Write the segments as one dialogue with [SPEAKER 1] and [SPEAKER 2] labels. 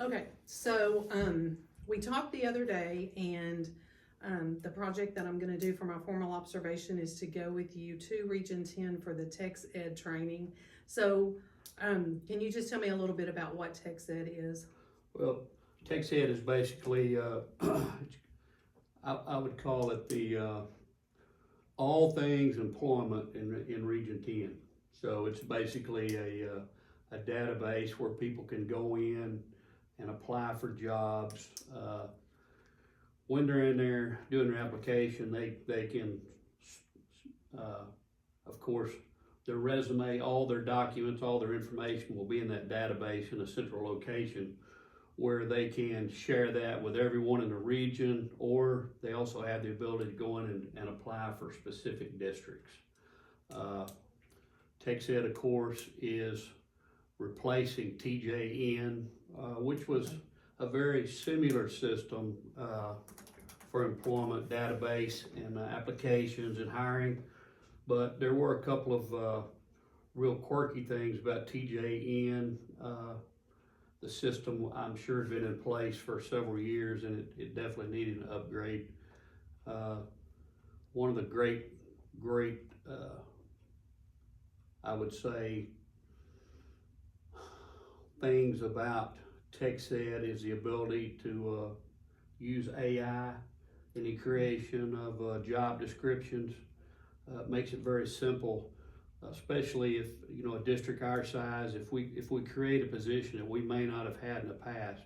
[SPEAKER 1] Okay, so we talked the other day, and the project that I'm gonna do for my formal observation is to go with you to Region 10 for the Tex Ed training. So can you just tell me a little bit about what Tex Ed is?
[SPEAKER 2] Well, Tex Ed is basically, I would call it the all things employment in Region 10. So it's basically a database where people can go in and apply for jobs. When they're in there doing their application, they can, of course, their resume, all their documents, all their information will be in that database in a central location where they can share that with everyone in the region, or they also have the ability to go in and apply for specific districts. Tex Ed, of course, is replacing TJN, which was a very similar system for employment database and applications and hiring, but there were a couple of real quirky things about TJN. The system, I'm sure, had been in place for several years, and it definitely needed an upgrade. One of the great, I would say, things about Tex Ed is the ability to use AI in the creation of job descriptions. Makes it very simple, especially if, you know, a district our size, if we create a position that we may not have had in the past,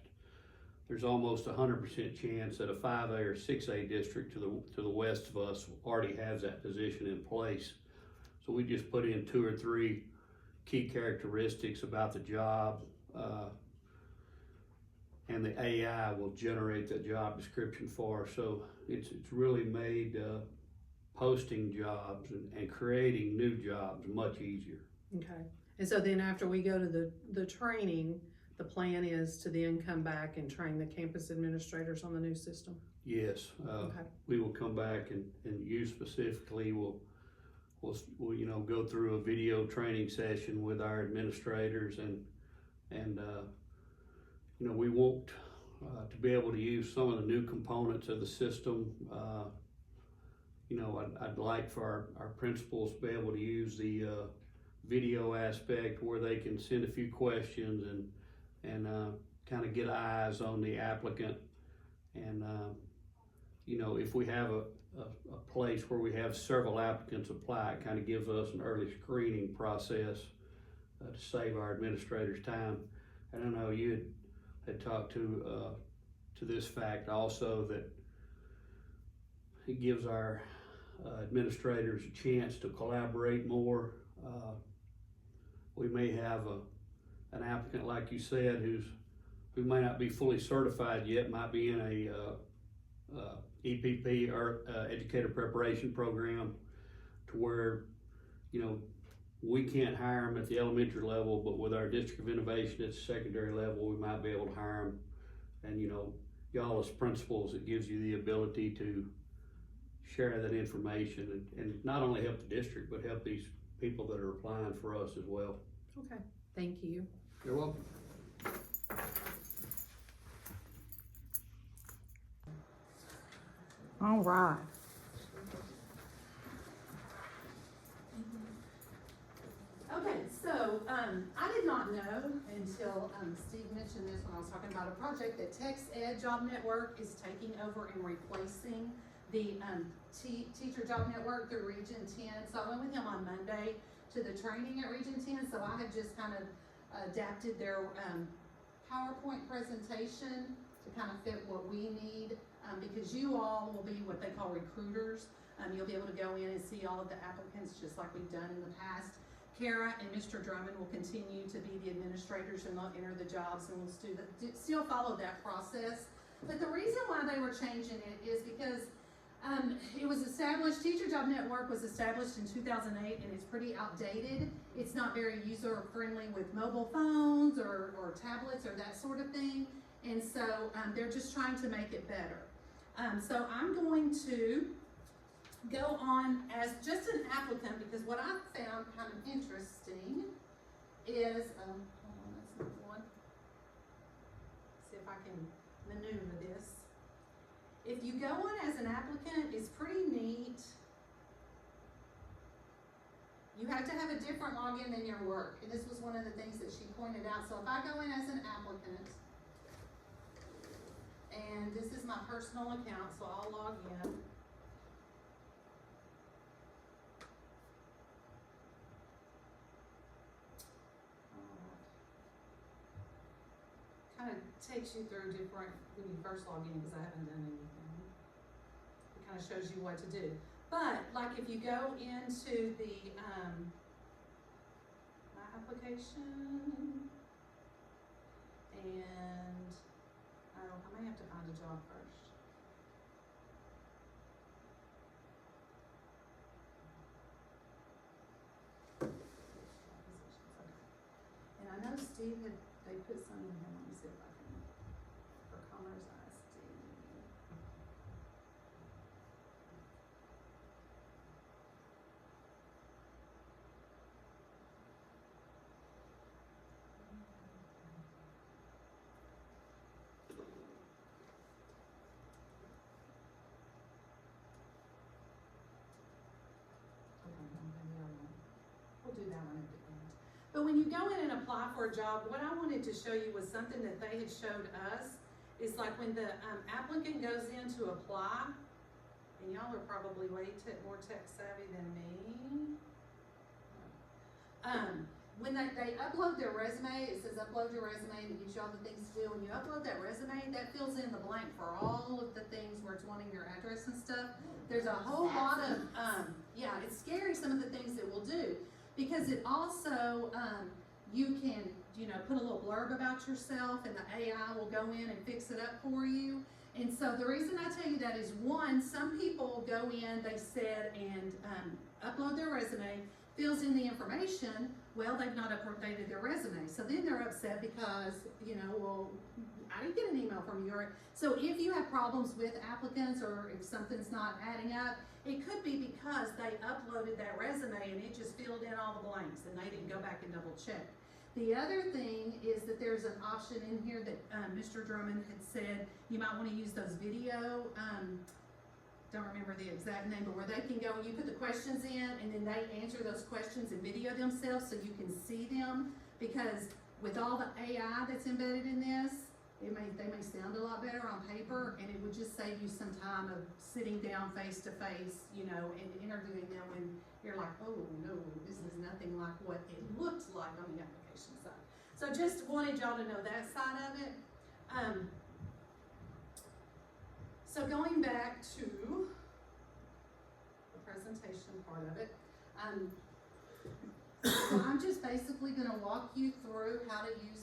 [SPEAKER 2] there's almost 100% chance that a 5A or 6A district to the west of us already has that position in place. So we just put in 2 or 3 key characteristics about the job, and the AI will generate the job description for us. So it's really made posting jobs and creating new jobs much easier.
[SPEAKER 1] Okay, and so then after we go to the training, the plan is to then come back and train the campus administrators on the new system?
[SPEAKER 2] Yes,
[SPEAKER 1] Okay.
[SPEAKER 2] we will come back and you specifically will you know, go through a video training session with our administrators and you know, we want to be able to use some of the new components of the system. You know, I'd like for our principals to be able to use the video aspect where they can send a few questions and kind of get eyes on the applicant. And you know, if we have a place where we have several applicants apply, it kind of gives us an early screening process to save our administrators time. And I know you had talked to this fact also, that it gives our administrators a chance to collaborate more. We may have an applicant, like you said, who may not be fully certified yet, might be in a EPP or educator preparation program, to where, you know, we can't hire them at the elementary level, but with our district of innovation at the secondary level, we might be able to hire them. And you know, y'all as principals, it gives you the ability to share that information and not only help the district, but help these people that are applying for us as well.
[SPEAKER 1] Okay, thank you.
[SPEAKER 2] You're welcome.
[SPEAKER 3] All right.
[SPEAKER 1] Okay, so I did not know until Steve mentioned this when I was talking about a project that Tex Ed Job Network is taking over and replacing the Teacher Job Network through Region 10. So I went with him on Monday to the training at Region 10. So I have just kind of adapted their PowerPoint presentation to kind of fit what we need, because you all will be what they call recruiters. You'll be able to go in and see all of the applicants just like we've done in the past. Kara and Mr. Drummond will continue to be the administrators, and they'll enter the jobs, and we'll still follow that process. But the reason why they were changing it is because it was established, Teacher Job Network was established in 2008, and it's pretty outdated. It's not very user friendly with mobile phones or tablets or that sort of thing. And so they're just trying to make it better. So I'm going to go on as just an applicant, because what I found kind of interesting is, hold on, that's not the one. See if I can maneuver this. If you go on as an applicant, it's pretty neat. You have to have a different login than your work, and this was one of the things that she pointed out. So if I go in as an applicant, and this is my personal account, so I'll log in. Kind of takes you through different, when you first log in, because I haven't done anything. It kind of shows you what to do. But, like if you go into the, my application, and, oh, I may have to find a job first. And I know Steve had, they put some in here, let me see if I can, for Commerce ISD. We'll do that one at the end. But when you go in and apply for a job, what I wanted to show you was something that they had showed us. Is like when the applicant goes in to apply, and y'all are probably way more tech savvy than me. When they upload their resume, it says upload your resume and it gives you all the things to do. When you upload that resume, that fills in the blank for all of the things where it's wanting your address and stuff. There's a whole lot of, yeah, it's scary some of the things it will do. Because it also, you can, put a little blurb about yourself and the AI will go in and fix it up for you. And so the reason I tell you that is one, some people go in, they said, and upload their resume, fills in the information, well, they've not updated their resume. So then they're upset because, well, I didn't get an email from you. So if you have problems with applicants or if something's not adding up, it could be because they uploaded that resume and it just filled in all the blanks and they didn't go back and double check. The other thing is that there's an option in here that Mr. Drummond had said you might want to use those video, don't remember the exact name, but where they can go and you put the questions in and then they answer those questions and video themselves so you can see them, because with all the AI that's embedded in this, they may sound a lot better on paper, and it would just save you some time of sitting down face to face, and interviewing them when you're like, oh no, this is nothing like what it looked like on the application side. So just wanted y'all to know that side of it. So going back to the presentation part of it, so I'm just basically going to walk you through how to use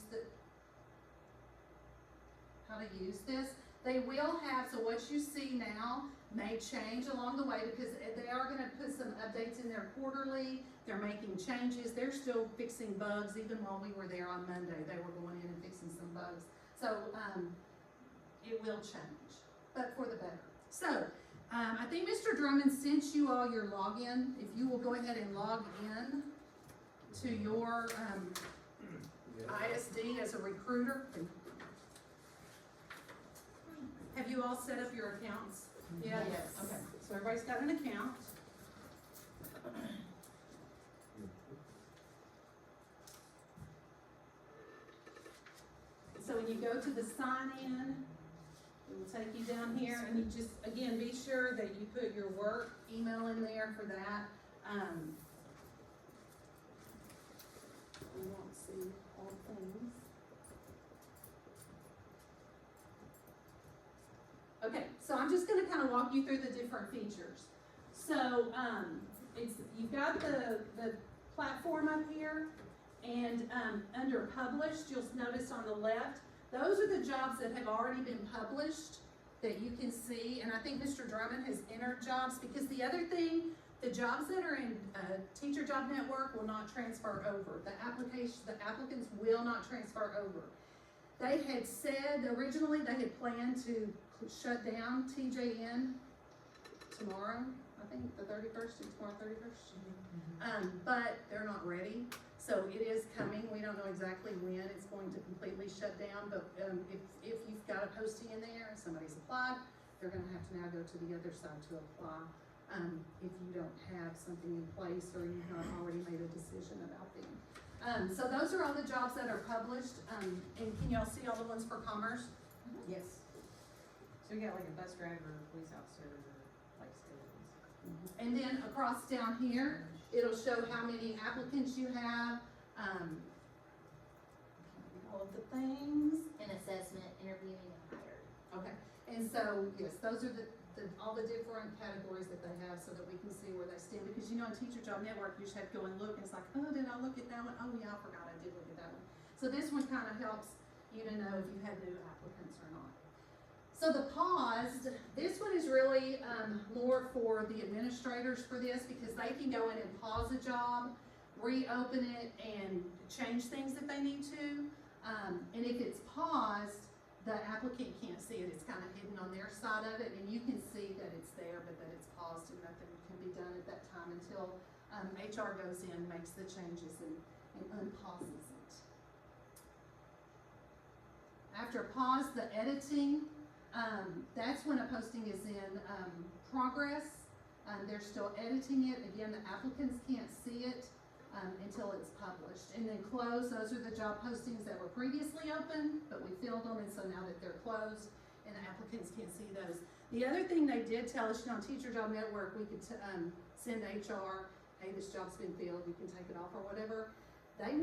[SPEAKER 1] this. They will have, so what you see now may change along the way because they are going to put some updates in there quarterly. They're making changes. They're still fixing bugs. Even while we were there on Monday, they were going in and fixing some bugs. So it will change, but for the better. So I think Mr. Drummond sent you all your login. If you will go ahead and log in to your ISD as a recruiter. Have you all set up your accounts? Yeah?
[SPEAKER 3] Yes.
[SPEAKER 1] Okay, so everybody's got an account. So when you go to the sign in, it will take you down here and you just, again, be sure that you put your work email in there for that. We won't see all things. Okay, so I'm just going to kind of walk you through the different features. So you've got the platform up here, and under published, you'll notice on the left, those are the jobs that have already been published that you can see. And I think Mr. Drummond has entered jobs, because the other thing, the jobs that are in Teacher Job Network will not transfer over. The applicants will not transfer over. They had said originally they had planned to shut down TJN tomorrow. I think the 31st, it's tomorrow 31st. But they're not ready. So it is coming, we don't know exactly when it's going to completely shut down, but, if you've got a posting in there and somebody's applied, they're gonna have to now go to the other side to apply, if you don't have something in place or you've not already made a decision about them. So those are all the jobs that are published, and can y'all see all the ones for commerce?
[SPEAKER 3] Yes. So we got like a bus driver, police officer, like skills.
[SPEAKER 1] And then across down here, it'll show how many applicants you have, all of the things.
[SPEAKER 4] An assessment, interviewing, and hiring.
[SPEAKER 1] Okay, and so, yes, those are all the different categories that they have so that we can see where they stand, because you know, on Teacher Job Network, you just have to go and look, and it's like, oh, did I look at that one? Oh, yeah, I forgot I did look at that one. So this one kind of helps you to know if you had new applicants or not. So the paused, this one is really, more for the administrators for this, because they can go in and pause a job, reopen it, and change things if they need to. And if it's paused, the applicant can't see it, it's kind of hidden on their side of it, and you can see that it's there, but that it's paused and nothing can be done at that time until HR goes in, makes the changes, and unpauses it. After pause, the editing, that's when a posting is in progress. They're still editing it, again, the applicants can't see it until it's published. And then close, those are the job postings that were previously open, but we filled them, and so now that they're closed, and the applicants can't see those. The other thing they did tell us, you know, on Teacher Job Network, we could send HR, hey, this job's been filled, you can take it off or whatever. They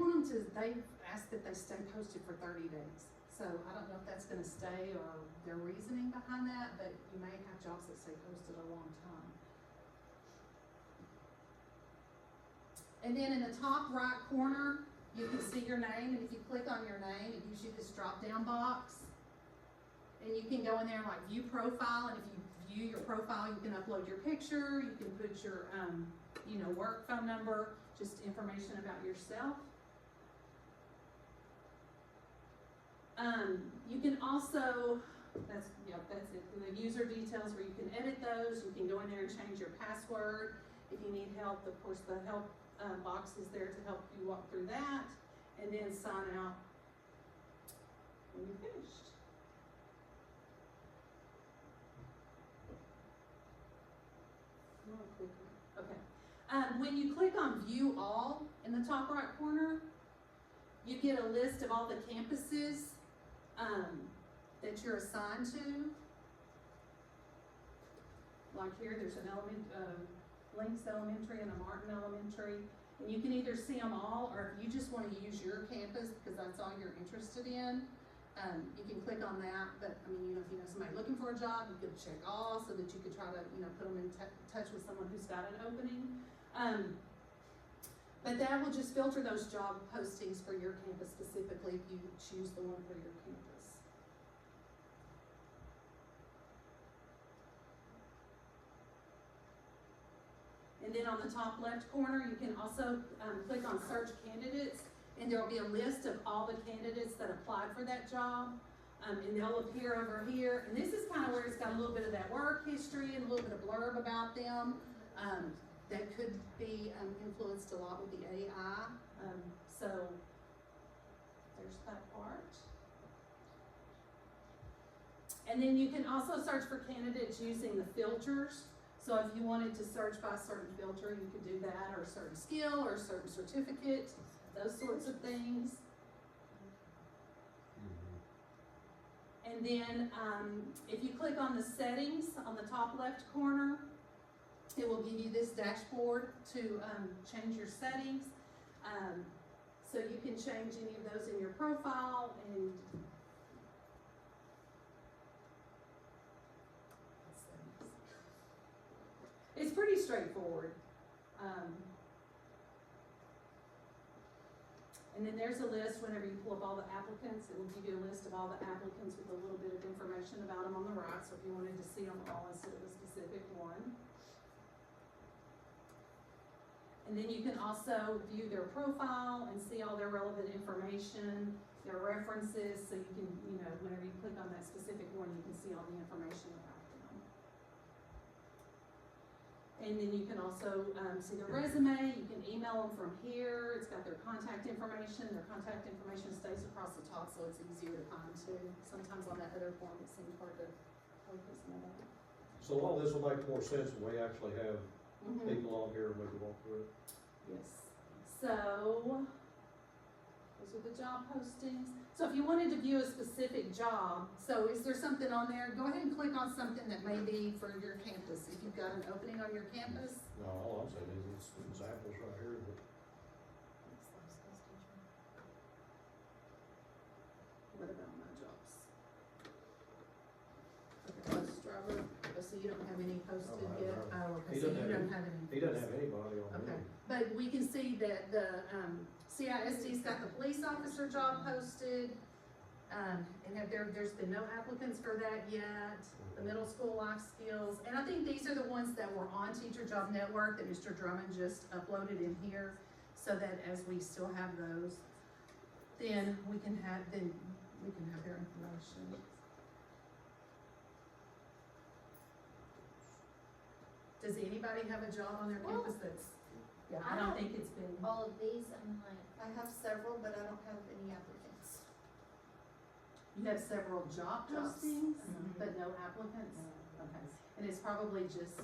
[SPEAKER 1] asked that they stay posted for 30 days. So I don't know if that's gonna stay or their reasoning behind that, but you may have jobs that stay posted a long time. And then in the top right corner, you can see your name, and if you click on your name, it gives you this drop-down box. And you can go in there and like view profile, and if you view your profile, you can upload your picture, you can put your, work phone number, just information about yourself. You can also, that's it, the user details where you can edit those, you can go in there and change your password. If you need help, of course, the help box is there to help you walk through that, and then sign out when you're finished. Okay. When you click on View All in the top right corner, you get a list of all the campuses that you're assigned to. Like here, there's an Links Elementary and a Martin Elementary, and you can either see them all, or if you just want to use your campus because that's all you're interested in, you can click on that. But I mean, if you know somebody looking for a job, you could check all so that you could try to, put them in touch with someone who's got an opening. But that will just filter those job postings for your campus specifically if you choose the one for your campus. And then on the top left corner, you can also click on Search Candidates, and there will be a list of all the candidates that applied for that job, and they'll appear over here. And this is kind of where it's got a little bit of that work history and a little bit of blurb about them. That could be influenced a lot with the AI. So there's that part. And then you can also search for candidates using the filters. So if you wanted to search by a certain filter, you could do that, or a certain skill, or a certain certificate, those sorts of things. And then if you click on the settings on the top left corner, it will give you this dashboard to change your settings. So you can change any of those in your profile, and it's pretty straightforward. And then there's a list. Whenever you pull up all the applicants, it will give you a list of all the applicants with a little bit of information about them on the right, so if you wanted to see them all instead of a specific one. And then you can also view their profile and see all their relevant information, their references, so you can, whenever you click on that specific one, you can see all the information about them. And then you can also, see their resume, you can email them from here, it's got their contact information stays across the top, so it's easier to find too. Sometimes on that other form, it seems hard to focus on that.
[SPEAKER 5] So all this will make more sense when we actually have
[SPEAKER 1] Mhm.
[SPEAKER 5] people on here and we can walk through it.
[SPEAKER 1] Yes, so, those are the job postings. So if you wanted to view a specific job, so is there something on there, go ahead and click on something that may be for your campus, if you've got an opening on your campus.
[SPEAKER 5] No, all I'm saying is it's examples right here that
[SPEAKER 1] What about my jobs? Okay, bus driver, oh, so you don't have any posted
[SPEAKER 5] Oh, I
[SPEAKER 1] yet?
[SPEAKER 5] don't.
[SPEAKER 1] Oh, okay,
[SPEAKER 5] He
[SPEAKER 1] so
[SPEAKER 5] doesn't
[SPEAKER 1] you
[SPEAKER 5] have
[SPEAKER 1] don't
[SPEAKER 5] any-
[SPEAKER 1] have any.
[SPEAKER 5] he doesn't have anybody on
[SPEAKER 1] Okay,
[SPEAKER 5] here.
[SPEAKER 1] but we can see that the, CISD's got the police officer job posted. And there's been no applicants for that yet, the middle school life skills, and I think these are the ones that were on Teacher Job Network that Mr. Drummond just uploaded in here, so that as we still have those, then we can have their information. Does anybody have a job on their campus that's, yeah, I don't think it's been.
[SPEAKER 4] All of these, I'm like,
[SPEAKER 6] I have several, but I don't have any applicants.
[SPEAKER 1] You have several job
[SPEAKER 6] Jobs.
[SPEAKER 1] postings,
[SPEAKER 3] Mhm.
[SPEAKER 1] but no applicants? Okay, and it's probably just,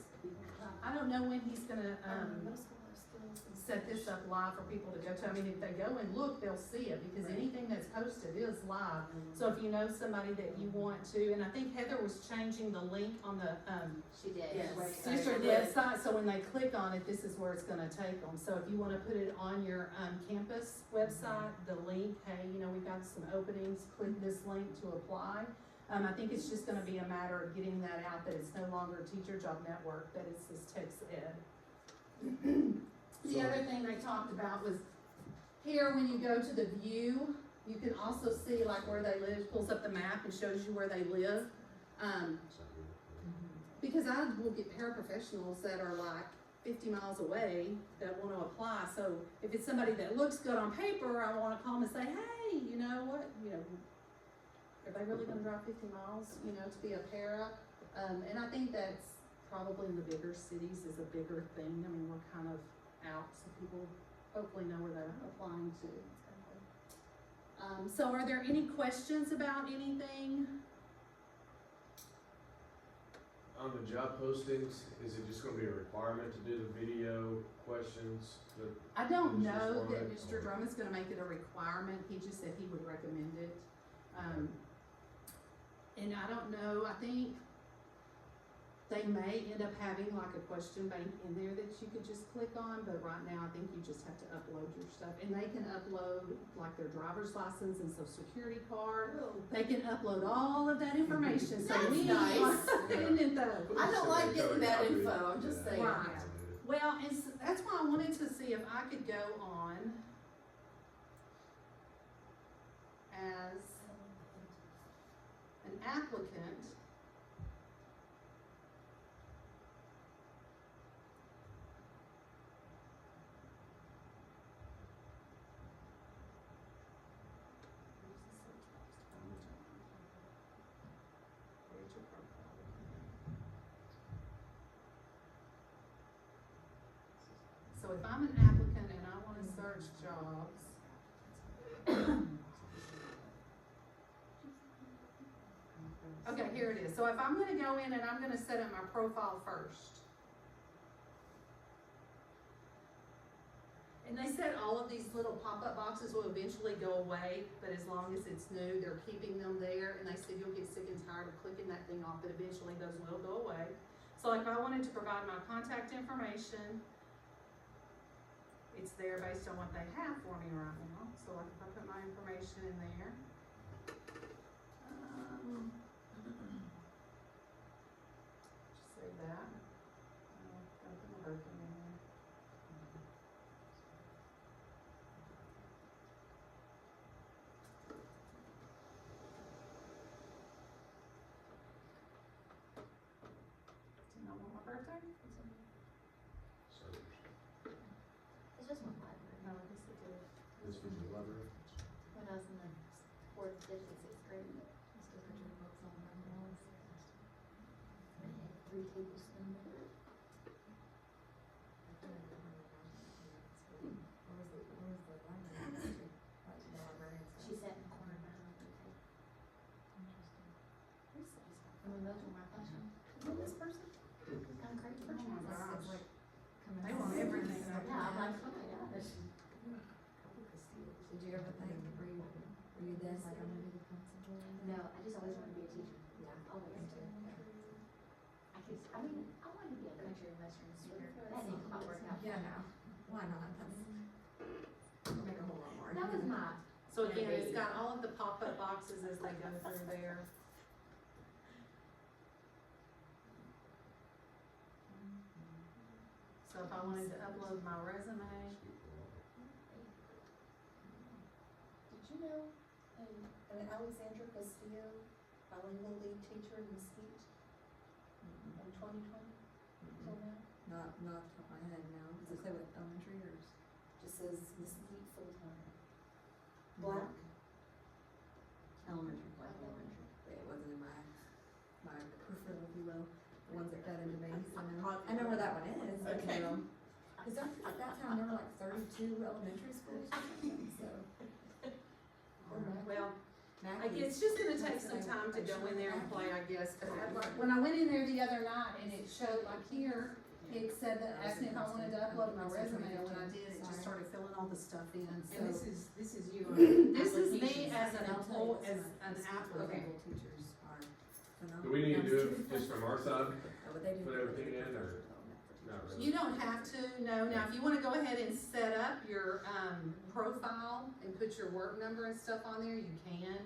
[SPEAKER 1] I don't know when he's gonna,
[SPEAKER 6] Middle school life skills and
[SPEAKER 1] set this up live for people to go to. I mean, if they go and look, they'll see it, because anything that's posted is live. So if you know somebody that you want to, and I think Heather was changing the link on the,
[SPEAKER 4] she did.
[SPEAKER 6] Yes.
[SPEAKER 1] district website, so when they click on it, this is where it's gonna take them. So if you wanna put it on your, campus website, the link, hey, we've got some openings, click this link to apply. I think it's just gonna be a matter of getting that out, that it's no longer Teacher Job Network, that it's this Text Ed. The other thing they talked about was, here, when you go to the view, you can also see like where they live, pulls up the map and shows you where they live. Because I will get paraprofessionals that are like 50 miles away that wanna apply, so if it's somebody that looks good on paper, I wanna call them and say, hey, you know what, are they really gonna drive 50 miles, to be a para? And I think that's probably in the bigger cities is a bigger thing. I mean, we're kind of out, so people hopefully know where they're applying to. So are there any questions about anything?
[SPEAKER 7] On the job postings, is it just gonna be a requirement to do the video questions?
[SPEAKER 1] I don't
[SPEAKER 7] Is this
[SPEAKER 1] know
[SPEAKER 7] one
[SPEAKER 1] that
[SPEAKER 7] or-
[SPEAKER 1] Mr. Drummond's gonna make it a requirement, he just said he would recommend it. And I don't know, I think they may end up having like a question bank in there that you could just click on, but right now I think you just have to upload your stuff. And they can upload like their driver's license and social security card, they can upload all of that information, so
[SPEAKER 6] That's
[SPEAKER 1] we
[SPEAKER 6] nice.
[SPEAKER 1] are, isn't it though?
[SPEAKER 6] I don't like getting that info, I'm just saying.
[SPEAKER 1] Right. Well, and that's why I wanted to see if I could go on as an applicant. So if I'm an applicant and I wanna search jobs. Okay, here it is. So if I'm gonna go in and I'm gonna set up my profile first. And they said all of these little pop-up boxes will eventually go away, but as long as it's new, they're keeping them there. And they said you'll get sick and tired of clicking that thing off, but eventually those will go away. So if I wanted to provide my contact information, it's there based on what they have for me right now. So like if I put my information in there. Just say that. Gotta put my birthday in there. Do you not want my birthday?
[SPEAKER 4] It's just one library.
[SPEAKER 1] No, I guess it did.
[SPEAKER 7] This was your library?
[SPEAKER 4] When I was in the fourth, fifth, and sixth grade, I used to put your books on my walls. I had 3 tablespoons. imagine my question. Who this person? Kind of crazy.
[SPEAKER 3] Oh my gosh.
[SPEAKER 4] Like, coming
[SPEAKER 3] They
[SPEAKER 4] out.
[SPEAKER 3] want everything.
[SPEAKER 4] Yeah, I'm like, oh my gosh.
[SPEAKER 8] Did you ever think, were you then like, I'm gonna be the principal?
[SPEAKER 4] No, I just always wanted to be a teacher.
[SPEAKER 8] Yeah.
[SPEAKER 4] Always. I mean, I wanted to be a country and western singer. That didn't quite work out.
[SPEAKER 8] Yeah, no, why not? That'll make a whole lot more.
[SPEAKER 4] That was my,
[SPEAKER 1] So again, it's got all of the pop-up boxes as they go through there. So if I wanted to upload my resume,
[SPEAKER 6] Did you know, an Alexandra Castillo, bilingual lead teacher in Mesquite in 2020, till now,
[SPEAKER 8] Not off the top of my head, no. Does it say what elementary or?
[SPEAKER 6] just says Mesquite full-time. Black,
[SPEAKER 8] Elementary, like elementary. It wasn't in my peripheral, if you will, the ones that fed into me, so I know where that one is.
[SPEAKER 6] Okay.
[SPEAKER 8] Cause at that time, there were like 32 elementary schools or something, so.
[SPEAKER 1] well,
[SPEAKER 8] Mackie.
[SPEAKER 1] it's just gonna take some time to go in there and play, I guess. Cause when I went in there the other night and it showed like here, it said that, asked me if I wanted to upload my resume, and when I did, it just started filling all the stuff in, so.
[SPEAKER 3] And this is you on
[SPEAKER 1] This is me
[SPEAKER 3] applications.
[SPEAKER 1] as an
[SPEAKER 8] I'll tell you
[SPEAKER 1] employee,
[SPEAKER 8] this
[SPEAKER 1] as
[SPEAKER 8] much,
[SPEAKER 1] an applicant.
[SPEAKER 8] Bilingual teachers are phenomenal.
[SPEAKER 7] Do we need to do it just from our side?
[SPEAKER 8] But they do
[SPEAKER 7] put everything in, or
[SPEAKER 8] professional development for
[SPEAKER 7] not
[SPEAKER 8] teachers.
[SPEAKER 7] really?
[SPEAKER 1] You don't have to, no. Now, if you wanna go ahead and set up your, profile and put your work number and stuff on there, you can.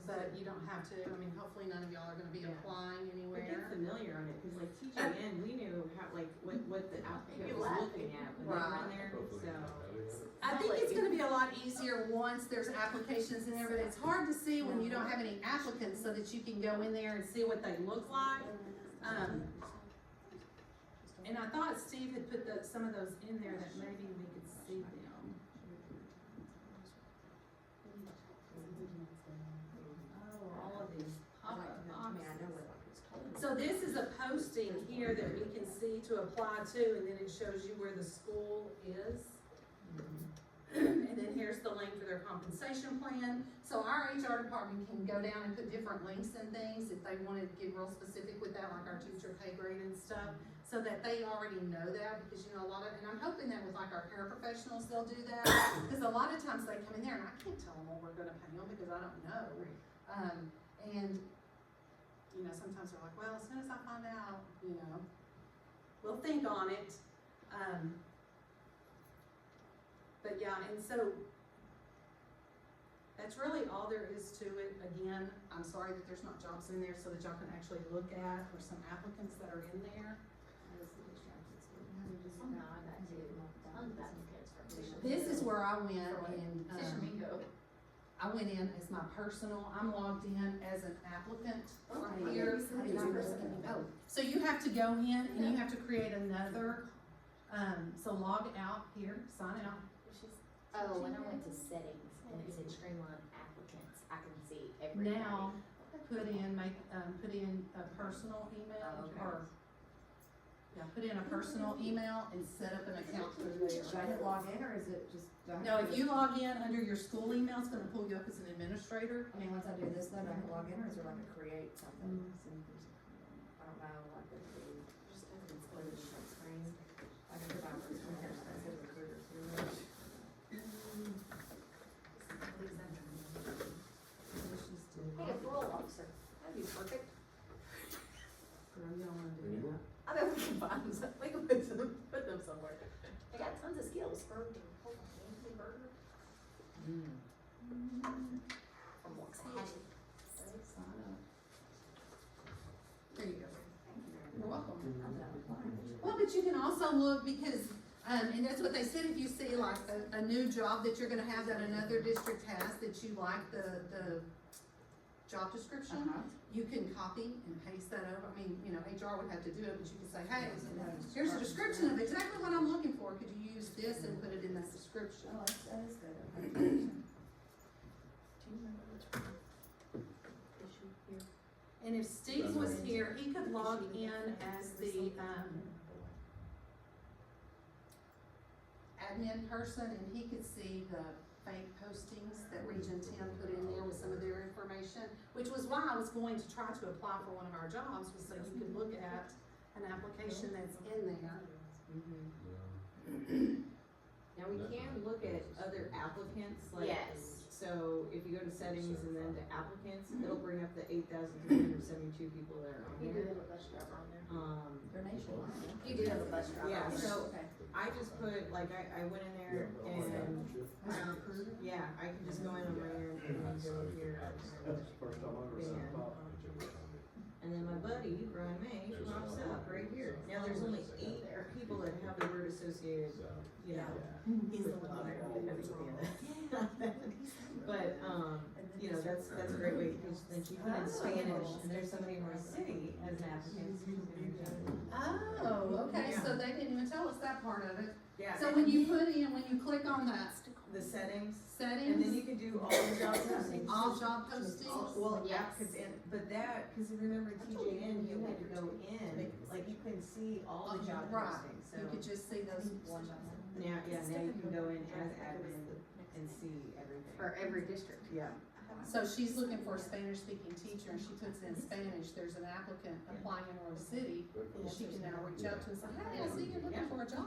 [SPEAKER 1] But you don't have to, I mean, hopefully none of y'all are gonna be
[SPEAKER 3] Yeah.
[SPEAKER 1] applying
[SPEAKER 3] But get
[SPEAKER 1] anywhere.
[SPEAKER 3] familiar on it, cause like TJN, we knew how, like, what the applicant was looking at when they were in there,
[SPEAKER 7] Hopefully
[SPEAKER 3] so.
[SPEAKER 7] not really.
[SPEAKER 1] I think it's gonna be a lot easier once there's applications in there, but it's hard to see when you don't have any applicants so that you can go in there and see what they look like. And I thought Steve had put some of those in there that maybe we could see them. Oh, all of these
[SPEAKER 8] Like,
[SPEAKER 1] pop-up
[SPEAKER 8] I mean, I know
[SPEAKER 1] boxes.
[SPEAKER 8] what it's called.
[SPEAKER 1] So this is a posting here that we can see to apply to, and then it shows you where the school is. And then here's the link for their compensation plan. So our HR department can go down and put different links and things if they wanted to get real specific with that, like our teacher pay grade and stuff, so that they already know that, because you know, a lot of, and I'm hoping that with like our paraprofessionals, they'll do that. Because a lot of times they come in there and I can't tell them what we're gonna pay them because I don't know. And, you know, sometimes they're like, well, as soon as I find out, you know, we'll think on it. But yeah, and so that's really all there is to it. Again, I'm sorry that there's not jobs in there so that y'all can actually look at, or some applicants that are in there.
[SPEAKER 4] no, I got to, tons of applicants for fish.
[SPEAKER 1] This is where I went and,
[SPEAKER 4] Fish and bingo.
[SPEAKER 1] I went in as my personal, I'm logged in as an applicant right
[SPEAKER 6] Okay.
[SPEAKER 1] here.
[SPEAKER 6] Maybe
[SPEAKER 1] And
[SPEAKER 6] somebody-
[SPEAKER 1] oh, so you have to go in and you have to create another, so log out here, sign out.
[SPEAKER 4] Oh, when I went to settings and it said streamline applicants, I can see everybody.
[SPEAKER 1] Now, put in a personal email,
[SPEAKER 4] Okay.
[SPEAKER 1] or, yeah, put in a personal email and set up an account through there.
[SPEAKER 8] Should I hit log in, or is it just? do I have
[SPEAKER 1] No,
[SPEAKER 8] to
[SPEAKER 1] if
[SPEAKER 8] do
[SPEAKER 1] you
[SPEAKER 8] it-
[SPEAKER 1] log in under your school email, it's gonna pull you up as an administrator.
[SPEAKER 8] I mean, once I do this, then I hit log in, or is there like a create something? See if there's I don't know, like if the, just if it's closed the shut screen. I can put my first one here, so I said recruiter too.
[SPEAKER 4] Hey, a parole officer, that'd be perfect.
[SPEAKER 1] Girl, you don't wanna do that.
[SPEAKER 4] I bet we can find some, we can put them somewhere. They got tons of skills for, hold on, Anthony Burger. From Waxahachie.
[SPEAKER 1] Sign up. There you go. You're welcome. Well, but you can also look, because, and that's what they said, if you see like a new job that you're gonna have that another district has, that you like the job description, you can copy and paste that over. I mean, you know, HR would have to do it, but you can say, hey, here's a description of exactly what I'm looking for, could you use this and put it in that description?
[SPEAKER 8] Oh, that is good. Okay.
[SPEAKER 4] Do you remember which one? Issue here?
[SPEAKER 1] And if Steve was here, he could log in as the, admin person, and he could see the fake postings that Region 10 put in there with some of their information. which was why I was going to try to apply for one of our jobs, was so you could look at an application that's in there.
[SPEAKER 3] Now, we can look at other applicants, like.
[SPEAKER 4] Yes.
[SPEAKER 3] So if you go to settings and then to applicants, it'll bring up the 8,372 people that are on
[SPEAKER 4] You do
[SPEAKER 3] there.
[SPEAKER 4] have a bus driver on there.
[SPEAKER 8] They're nationwide.
[SPEAKER 4] You do have a bus driver
[SPEAKER 3] Yeah,
[SPEAKER 4] on there.
[SPEAKER 3] so
[SPEAKER 8] Okay.
[SPEAKER 3] I just put, like, I went in there and, yeah, I can just go in on my end and then go here.
[SPEAKER 5] That's the first time I've ever seen a cop.
[SPEAKER 3] And then my buddy, Brian May, pops up right here. Now, there's only 8 people that have the word associated, you know.
[SPEAKER 4] He's the one on there.
[SPEAKER 3] But, you know, that's a great way, because then she put in Spanish, and there's somebody in my city as an applicant.
[SPEAKER 1] Oh, okay,
[SPEAKER 3] Yeah.
[SPEAKER 1] so they didn't even tell us that part of it.
[SPEAKER 3] Yeah.
[SPEAKER 1] So when you put in, when you click on that
[SPEAKER 3] The settings, and then
[SPEAKER 1] settings,
[SPEAKER 3] you can do all the job postings.
[SPEAKER 1] all job postings.
[SPEAKER 3] Well, yeah,
[SPEAKER 4] Yes.
[SPEAKER 3] but if you remember TJN, you had to go in, like, you couldn't see all the job
[SPEAKER 1] Right.
[SPEAKER 3] postings, so.
[SPEAKER 1] You could just see those ones.
[SPEAKER 3] Now you can go in as admin and see everything.
[SPEAKER 4] For every district.
[SPEAKER 3] Yeah.
[SPEAKER 1] So she's looking for a Spanish speaking teacher and she puts in Spanish, there's an applicant applying in Rose City. And she can now reach out to us and say, hey, I see you're looking for a job.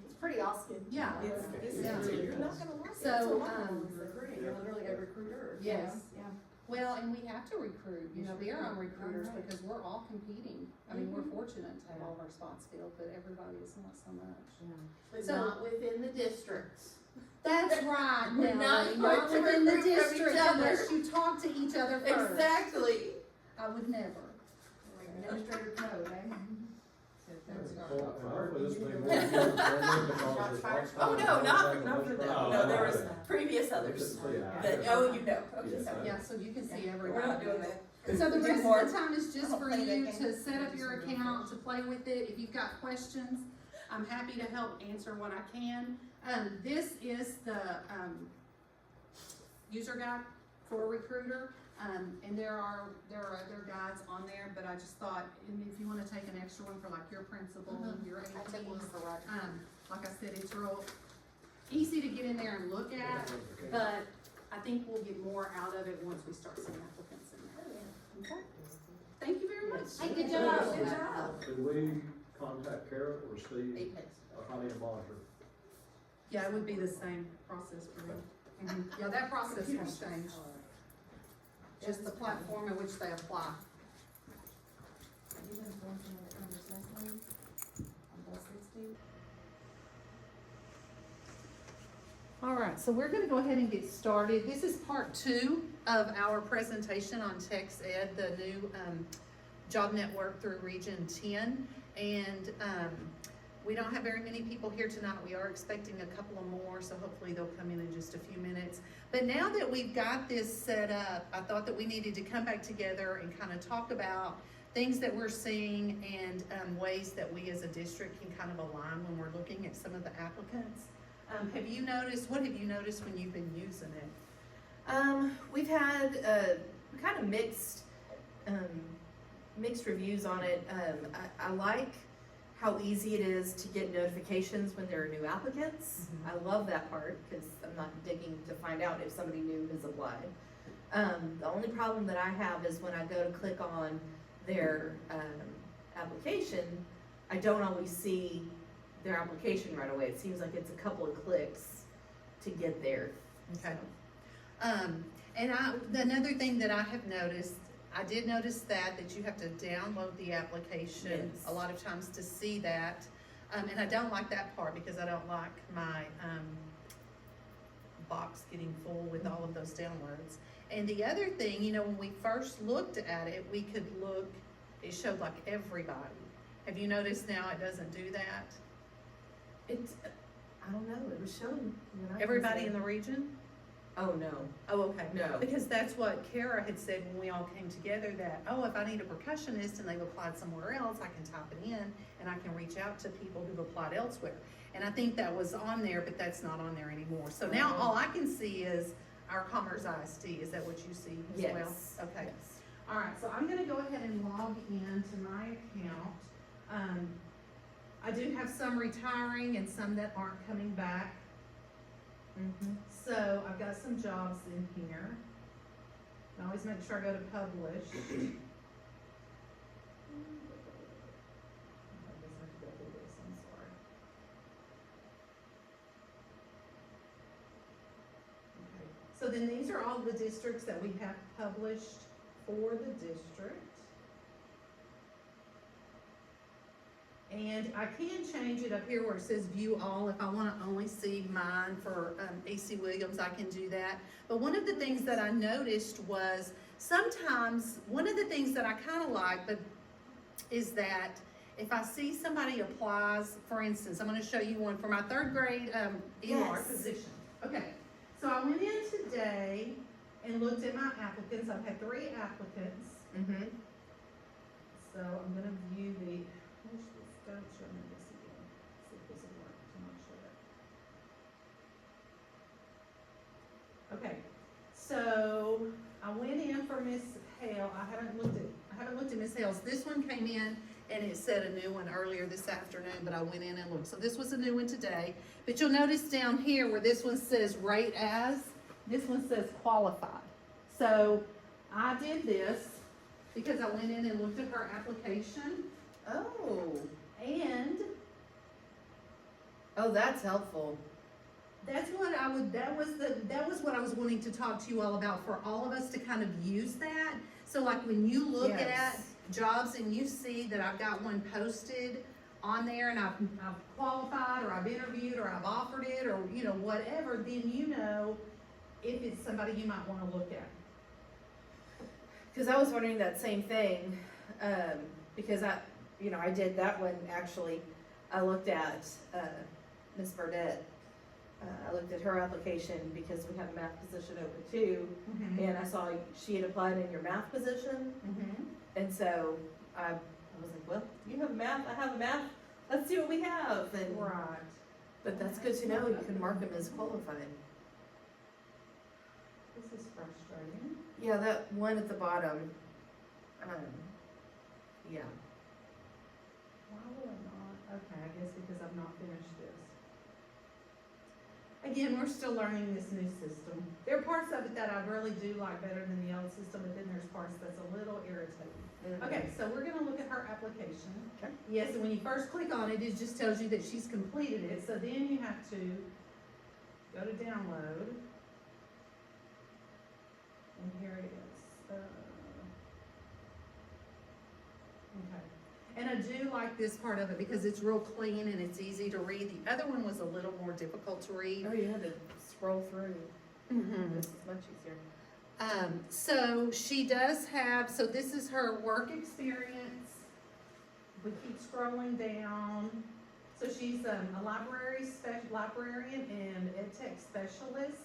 [SPEAKER 4] It's pretty awesome.
[SPEAKER 1] Yeah.
[SPEAKER 3] This is
[SPEAKER 1] Yeah.
[SPEAKER 3] really
[SPEAKER 8] You're
[SPEAKER 3] good.
[SPEAKER 8] not gonna like it.
[SPEAKER 1] So,
[SPEAKER 8] It's a lot.
[SPEAKER 1] um,
[SPEAKER 8] It's recruiting. You're literally a recruiter.
[SPEAKER 1] Yes.
[SPEAKER 8] Yeah.
[SPEAKER 1] Well, and we have to recruit, you know,
[SPEAKER 8] Yes,
[SPEAKER 1] they're
[SPEAKER 8] we
[SPEAKER 1] our
[SPEAKER 8] do.
[SPEAKER 1] recruiters
[SPEAKER 8] Right.
[SPEAKER 1] because we're all competing. I mean, we're fortunate to have all of our spots filled, but everybody is not so much.
[SPEAKER 4] But
[SPEAKER 1] So-
[SPEAKER 4] not within the districts.
[SPEAKER 1] That's right,
[SPEAKER 4] We're
[SPEAKER 1] Melanie,
[SPEAKER 4] not
[SPEAKER 1] not
[SPEAKER 4] going to
[SPEAKER 1] within the
[SPEAKER 4] recruit from
[SPEAKER 1] district
[SPEAKER 4] each other.
[SPEAKER 1] unless you talk to each other first.
[SPEAKER 4] Exactly.
[SPEAKER 1] I would never.
[SPEAKER 8] Administrator code, eh?
[SPEAKER 5] Well, and hopefully this will be more user-friendly because it's lots of
[SPEAKER 4] Oh, no,
[SPEAKER 5] times
[SPEAKER 4] not
[SPEAKER 5] having
[SPEAKER 4] for, not for
[SPEAKER 5] a
[SPEAKER 4] them.
[SPEAKER 5] bus
[SPEAKER 4] No, there
[SPEAKER 5] driver.
[SPEAKER 4] was previous others
[SPEAKER 5] Yeah.
[SPEAKER 4] that, oh, you know. Okay,
[SPEAKER 5] Yeah.
[SPEAKER 4] sorry.
[SPEAKER 1] Yeah, so you can see
[SPEAKER 4] We're
[SPEAKER 1] everybody.
[SPEAKER 4] not doing that.
[SPEAKER 1] So the rest
[SPEAKER 4] More.
[SPEAKER 1] of the time is just
[SPEAKER 4] I'll
[SPEAKER 1] for
[SPEAKER 4] play that
[SPEAKER 1] you
[SPEAKER 4] game.
[SPEAKER 1] to set up your account, to play with it. If you've got questions, I'm happy to help answer what I can. This is the, user guide for a recruiter. And there are other guides on there, but I just thought, and if you wanna take an extra one for like your principal, your
[SPEAKER 4] I took one
[SPEAKER 1] APs,
[SPEAKER 4] for Roger.
[SPEAKER 1] like I said, it's real easy to get in there and look at, but I think we'll get more out of it once we start seeing applicants in there. Okay? Thank you very much.
[SPEAKER 4] Hey, good job.
[SPEAKER 8] Good job.
[SPEAKER 5] Do we contact Kara or Steve,
[SPEAKER 4] Apex.
[SPEAKER 5] if I need a monitor?
[SPEAKER 1] Yeah, it would be the same process for them. Yeah, that process won't change, just the platform in which they apply.
[SPEAKER 8] Have you been going through the conversation on bus 60?
[SPEAKER 1] All right, so we're gonna go ahead and get started. This is part 2 of our presentation on Tex Ed, the new job network through Region 10. And we don't have very many people here tonight. We are expecting a couple of more, so hopefully they'll come in just a few minutes. But now that we've got this set up, I thought that we needed to come back together and kind of talk about things that we're seeing and ways that we as a district can kind of align when we're looking at some of the applicants. What have you noticed when you've been using it?
[SPEAKER 4] We've had, kind of mixed reviews on it. I like how easy it is to get notifications when there are new applicants. I love that part, cause I'm not digging to find out if somebody new has applied. The only problem that I have is when I go to click on their, application, I don't always see their application right away. It seems like it's a couple of clicks to get there.
[SPEAKER 1] Okay. And another thing that I have noticed, I did notice that you have to download the application
[SPEAKER 4] Yes.
[SPEAKER 1] a lot of times to see that. And I don't like that part because I don't like my, box getting full with all of those downloads. And the other thing, you know, when we first looked at it, we could look, it showed like everybody. Have you noticed now it doesn't do that?
[SPEAKER 4] It's, I don't know, it was showing. when I
[SPEAKER 1] Everybody in
[SPEAKER 4] considered-
[SPEAKER 1] the region?
[SPEAKER 4] Oh, no,
[SPEAKER 1] Oh, okay.
[SPEAKER 4] no.
[SPEAKER 1] Because that's what Kara had said when we all came together, that, oh, if I need a percussionist and they've applied somewhere else, I can type it in and I can reach out to people who've applied elsewhere. And I think that was on there, but that's not on there anymore. So now all I can see is our Commerce ISD. Is that what you see as well?
[SPEAKER 4] Yes.
[SPEAKER 1] Okay.
[SPEAKER 4] Yes.
[SPEAKER 1] All right, so I'm gonna go ahead and log in to my account. I do have some retiring and some that aren't coming back.
[SPEAKER 4] Mm-hmm.
[SPEAKER 1] So I've got some jobs in here. I always always make sure I go to publish. I guess I have to go through this, I'm sorry. Okay, so then these are all the districts that we have published for the district. And I can change it up here where it says view all. If I wanna only see mine for, AC Williams, I can do that. But one of the things that I noticed was sometimes, one of the things that I kinda like, but is that if I see somebody applies, for instance, I'm gonna show you one for my third grade, ER
[SPEAKER 6] Yes.
[SPEAKER 1] position. Okay, so I went in today and looked at my applicants. I've had 3 applicants.
[SPEAKER 4] Mm-hmm.
[SPEAKER 1] So I'm gonna view the, where's this, go show me this again, see if this will work to not show that. Okay, so I went in for Miss Hale, I haven't looked at Miss Hale's, this one came in and it said a new one earlier this afternoon, but I went in and looked, so this was a new one today. But you'll notice down here where this one says rate as, this one says qualified. So I did this because I went in and looked at her application.
[SPEAKER 4] Oh,
[SPEAKER 1] And
[SPEAKER 4] that's helpful.
[SPEAKER 1] that was what I was wanting to talk to you all about, for all of us to kind of use that. So like when you look at
[SPEAKER 4] Yes.
[SPEAKER 1] jobs and you see that I've got one posted on there and I've qualified, or I've interviewed, or I've offered it, or you know, whatever, then you know if it's somebody you might wanna look at.
[SPEAKER 4] Cause I was wondering that same thing, because I did that one actually. I looked at, Miss Burdette. I looked at her application because we have a math position open too. And I saw she had applied in your math position.
[SPEAKER 1] Mm-hmm.
[SPEAKER 4] And so I was like, well, you have math, I have math, let's see what we have. And,
[SPEAKER 1] Right.
[SPEAKER 4] but that's good to know, you can mark them as qualified.
[SPEAKER 1] This is frustrating.
[SPEAKER 4] Yeah, that one at the bottom, yeah.
[SPEAKER 1] Why would I not? Okay, I guess because I've not finished this. Again, we're still learning this new system. There are parts of it that I really do like better than the old system, but then there's parts that's a little irritating. Okay, so we're gonna look at her application.
[SPEAKER 4] Okay.
[SPEAKER 1] Yes, and when you first click on it, it just tells you that she's completed it, so then you have to go to download. And here it is. Okay. And I do like this part of it because it's real clean and it's easy to read. The other one was a little more difficult to read.
[SPEAKER 4] Oh, you had to scroll through,
[SPEAKER 1] Mm-hmm.
[SPEAKER 4] this is much easier.
[SPEAKER 1] So she does have, so this is her work experience. We keep scrolling down. So she's a librarian and ed tech specialist.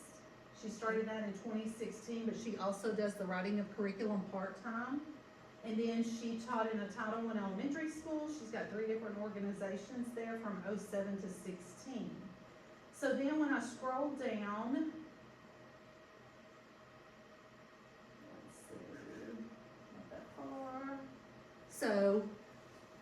[SPEAKER 1] She started that in 2016, but she also does the writing of curriculum part-time. And then she taught in a Title I elementary school. She's got 3 different organizations there from 07 to 16. So then when I scroll down, let's see, not that far. So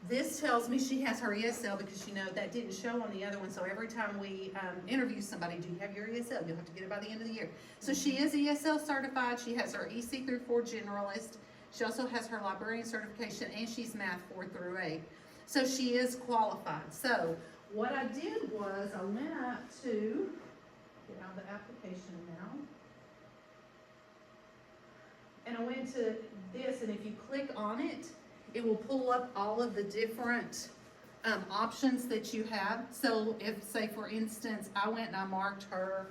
[SPEAKER 1] this tells me she has her ESL because that didn't show on the other one. So every time we interview somebody, do you have your ESL? You'll have to get it by the end of the year. So she is ESL certified. She has her EC through 4 generalist. She also has her librarian certification, and she's math 4 through 8. So she is qualified. So what I did was I went up to, get out of the application now. And I went to this, and if you click on it, it will pull up all of the different options that you have. So if, say for instance, I went and I marked her,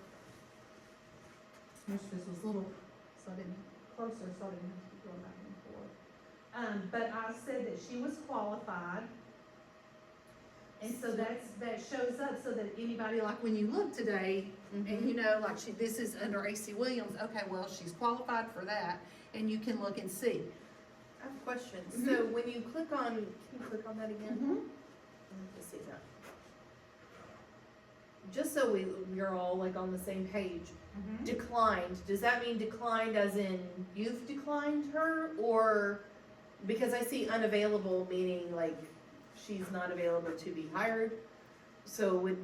[SPEAKER 1] wish this was little, so I didn't, closer, so I didn't have to keep going back and forth. But I said that she was qualified. And so that shows up so that anybody, like when you look today, and like this is under AC Williams, okay, well, she's qualified for that, and you can look and see.
[SPEAKER 4] I have a question. So when you click on, can you click on that again? Let me just see that. Just so we're all like on the same page. Declined, does that mean declined as in you've declined her, or because I see unavailable meaning like she's not available to be hired? So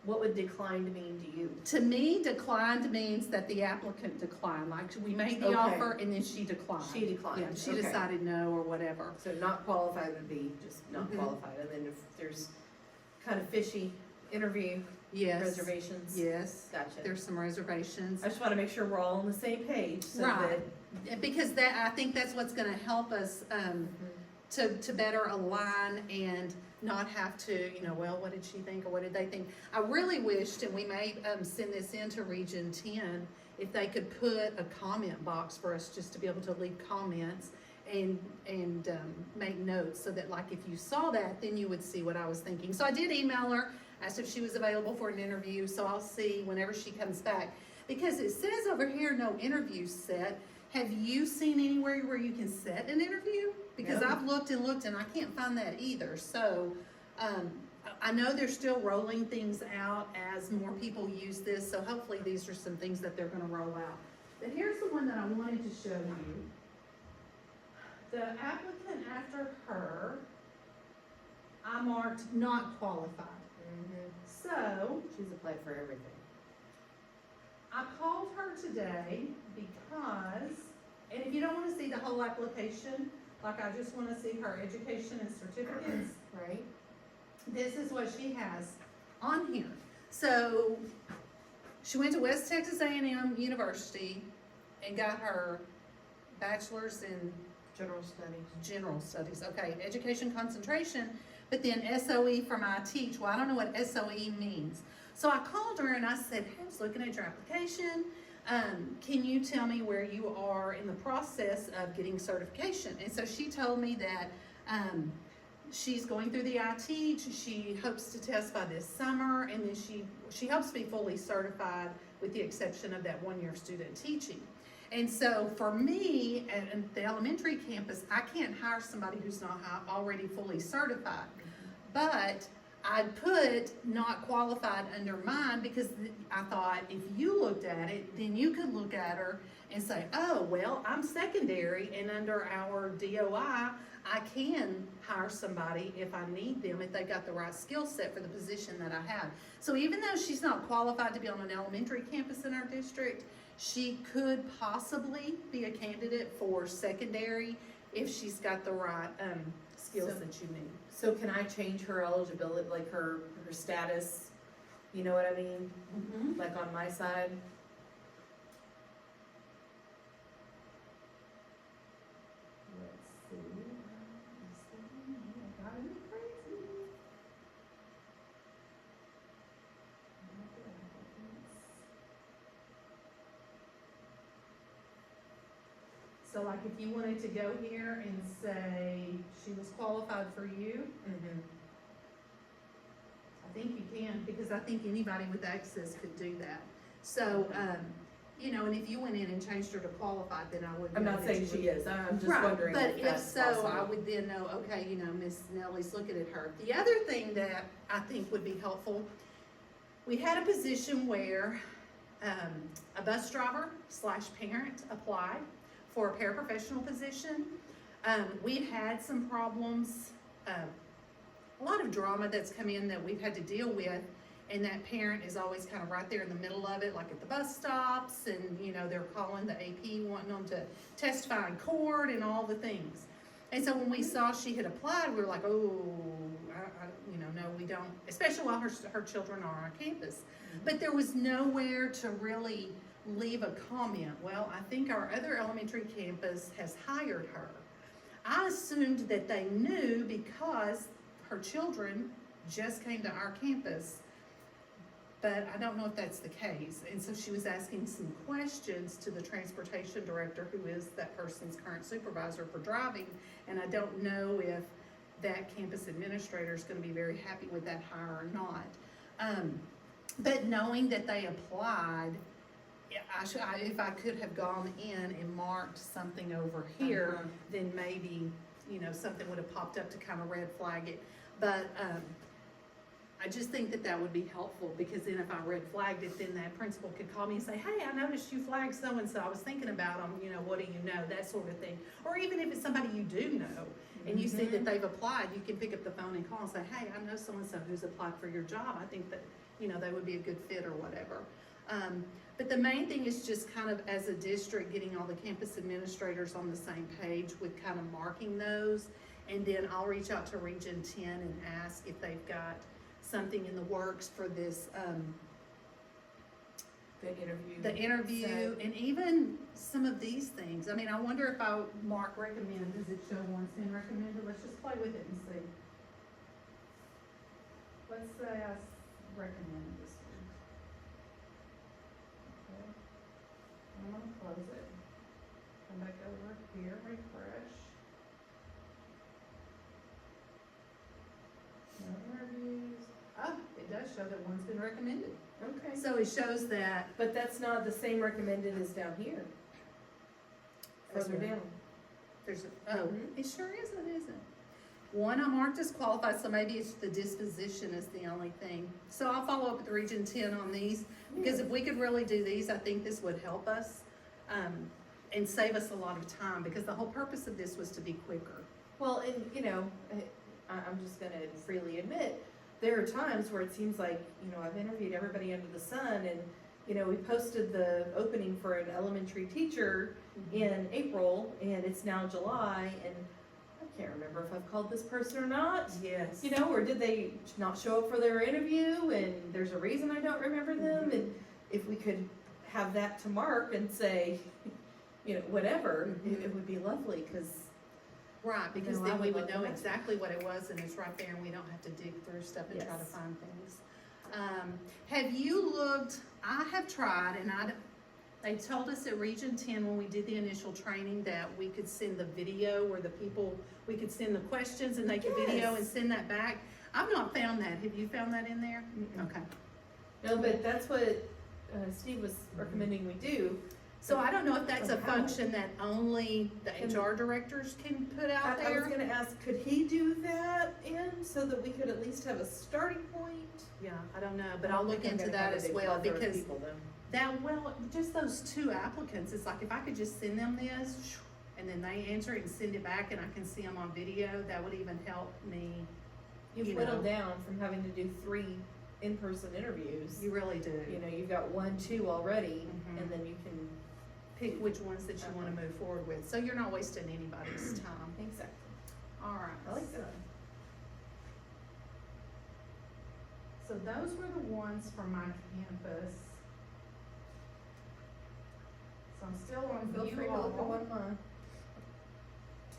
[SPEAKER 4] What would declined mean to you?
[SPEAKER 1] To me, declined means that the applicant declined, like we made the
[SPEAKER 4] Okay.
[SPEAKER 1] offer and then she declined.
[SPEAKER 4] She declined,
[SPEAKER 1] Yeah, she
[SPEAKER 4] okay.
[SPEAKER 1] decided no or whatever.
[SPEAKER 4] So not qualified would be just not
[SPEAKER 1] Mhm.
[SPEAKER 4] qualified, and then if there's kind of fishy interview
[SPEAKER 1] Yes,
[SPEAKER 4] reservations.
[SPEAKER 1] yes,
[SPEAKER 4] Gotcha.
[SPEAKER 1] there's some reservations.
[SPEAKER 4] I just wanna make sure we're all on the same page, so
[SPEAKER 1] Right.
[SPEAKER 4] that.
[SPEAKER 1] Because that, I think that's what's gonna help us, to better align and not have to, well, what did she think or what did they think? I really wished, and we may, send this into Region 10, if they could put a comment box for us just to be able to leave comments and make notes so that like if you saw that, then you would see what I was thinking. So I did email her, asked if she was available for an interview, so I'll see whenever she comes back. Because it says over here, no interview set. Have you seen anywhere where you can set an interview? Because
[SPEAKER 4] No.
[SPEAKER 1] I've looked and I can't find that either. So, I know they're still rolling things out as more people use this, so hopefully these are some things that they're gonna roll out. But here's the one that I wanted to show you. The applicant after her, I marked not qualified. So,
[SPEAKER 4] She's applied for everything.
[SPEAKER 1] I called her today because, and if you don't wanna see the whole application, like I just wanna see her education and certificates,
[SPEAKER 4] Right?
[SPEAKER 1] this is what she has on here. So, she went to West Texas A&M University and got her bachelor's in
[SPEAKER 4] General studies.
[SPEAKER 1] general studies, okay, education concentration, but then SOE from I teach. Well, I don't know what SOE means. So I called her and I said, hey, I was looking at your application. Can you tell me where you are in the process of getting certification? And so she told me that, she's going through the I teach. She hopes to test by this summer, and then she hopes to be fully certified with the exception of that 1 year student teaching. And so for me, at the elementary campus, I can't hire somebody who's not already fully certified. But I put not qualified under mine because I thought if you looked at it, then you could look at her and say, oh, well, I'm secondary, and under our DOI, I can hire somebody if I need them, if they got the right skill set for the position that I have. So even though she's not qualified to be on an elementary campus in our district, she could possibly be a candidate for secondary if she's got the right skills
[SPEAKER 4] So-
[SPEAKER 1] that you need.
[SPEAKER 4] So can I change her eligibility, like her status? You know what I mean?
[SPEAKER 1] Mm-hmm.
[SPEAKER 4] Like on my side?
[SPEAKER 1] Let's see. Driving me crazy. So like if you wanted to go here and say she was qualified for you,
[SPEAKER 4] Mm-hmm.
[SPEAKER 1] I think you can, because I think anybody with access could do that. So, and if you went in and changed her to qualified, then I wouldn't.
[SPEAKER 4] I'm
[SPEAKER 1] know
[SPEAKER 4] not
[SPEAKER 1] that
[SPEAKER 4] saying
[SPEAKER 1] you
[SPEAKER 4] she
[SPEAKER 1] would-
[SPEAKER 4] is, I'm just
[SPEAKER 1] Right,
[SPEAKER 4] wondering
[SPEAKER 1] but
[SPEAKER 4] if
[SPEAKER 1] if
[SPEAKER 4] that's
[SPEAKER 1] so,
[SPEAKER 4] possible.
[SPEAKER 1] I would then know, okay, Miss Nellie's looking at her. The other thing that I think would be helpful, we had a position where, a bus driver / parent applied for a paraprofessional position. We've had some problems, a lot of drama that's come in that we've had to deal with, and that parent is always kind of right there in the middle of it, like at the bus stops, and, they're calling the AP, wanting them to testify in court and all the things. And so when we saw she had applied, we were like, oh, no, we don't, especially while her children are on our campus. But there was nowhere to really leave a comment. Well, I think our other elementary campus has hired her. I assumed that they knew because her children just came to our campus, but I don't know if that's the case. And so she was asking some questions to the transportation director, who is that person's current supervisor for driving, and I don't know if that campus administrator is gonna be very happy with that hire or not. But knowing that they applied, if I could have gone in and marked something over here,
[SPEAKER 4] Uh-huh.
[SPEAKER 1] then maybe, something would have popped up to kind of red flag it. But, I just think that would be helpful, because then if I red flagged it, then that principal could call me and say, hey, I noticed you flagged so-and-so, I was thinking about them, what do you know, that sort of thing. Or even if it's somebody you do know, and you see that they've applied, you can pick up the phone and call and say, hey, I know so-and-so who's applied for your job, I think that, you know, they would be a good fit or whatever. But the main thing is just kind of as a district, getting all the campus administrators on the same page with kind of marking those. And then I'll reach out to Region 10 and ask if they've got something in the works for this, the interview, and even some of these things. I mean, I wonder if I mark recommend, does it show one's been recommended? Let's just play with it and see. Let's say I recommend this one. Okay. I'm gonna close it. Come back over here, refresh. No interviews. Oh, it does show that one's been recommended.
[SPEAKER 4] Okay.
[SPEAKER 1] So it shows that,
[SPEAKER 4] But that's not the same recommended as down here. Further down.
[SPEAKER 1] there's, oh,
[SPEAKER 4] Mhm.
[SPEAKER 1] it sure isn't, is it? One I marked as qualified, so maybe it's the disposition is the only thing. So I'll follow up with Region 10 on these, because if we could really do these, I think this would help us, and save us a lot of time, because the whole purpose of this was to be quicker.
[SPEAKER 4] Well, and, you know, I'm just gonna freely admit, there are times where it seems like, you know, I've interviewed everybody under the sun, and, you know, we posted the opening for an elementary teacher in April, and it's now July, and I can't remember if I've called this person or not.
[SPEAKER 1] Yes.
[SPEAKER 4] You know, or did they not show up for their interview, and there's a reason I don't remember them, and if we could have that to mark and say, you know, whatever, it would be lovely, cause.
[SPEAKER 1] Right, because
[SPEAKER 4] No, I
[SPEAKER 1] then we
[SPEAKER 4] would
[SPEAKER 1] would
[SPEAKER 4] love
[SPEAKER 1] know
[SPEAKER 4] that.
[SPEAKER 1] exactly what it was, and it's right there, and we don't have to dig through stuff and try to
[SPEAKER 4] Yes.
[SPEAKER 1] find things. Have you looked, I have tried, and they told us at Region 10 when we did the initial training that we could send the video where the people, we could send the questions and they could video and
[SPEAKER 4] Yes.
[SPEAKER 1] send that back. I've not found that. Have you found that in there?
[SPEAKER 4] Mm-mm.
[SPEAKER 1] Okay.
[SPEAKER 4] No, but that's what Steve was recommending we do.
[SPEAKER 1] So I don't know if that's a
[SPEAKER 4] Somehow.
[SPEAKER 1] function that only the
[SPEAKER 4] Can-
[SPEAKER 1] HR directors can put out
[SPEAKER 4] I was
[SPEAKER 1] there.
[SPEAKER 4] gonna ask, could he do that in, so that we could at least have a starting point?
[SPEAKER 1] Yeah, I don't know, but I'll look into that as well, because well, just those two applicants, it's like if I could just send them this, and then they answer it and send it back, and I can see them on video, that would even help me.
[SPEAKER 4] You've
[SPEAKER 1] you
[SPEAKER 4] whittled
[SPEAKER 1] know.
[SPEAKER 4] down from having to do 3 in-person interviews.
[SPEAKER 1] You really do.
[SPEAKER 4] You know, you've got 1, 2 already,
[SPEAKER 1] Mhm.
[SPEAKER 4] and then you can.
[SPEAKER 1] Pick which ones that you wanna move forward with, so you're not wasting anybody's time.
[SPEAKER 4] Exactly.
[SPEAKER 1] Alright.
[SPEAKER 4] I like that.
[SPEAKER 1] So those were the ones from my campus. So I'm still on
[SPEAKER 4] Feel
[SPEAKER 1] view
[SPEAKER 4] free to look at
[SPEAKER 1] all.
[SPEAKER 4] one of mine.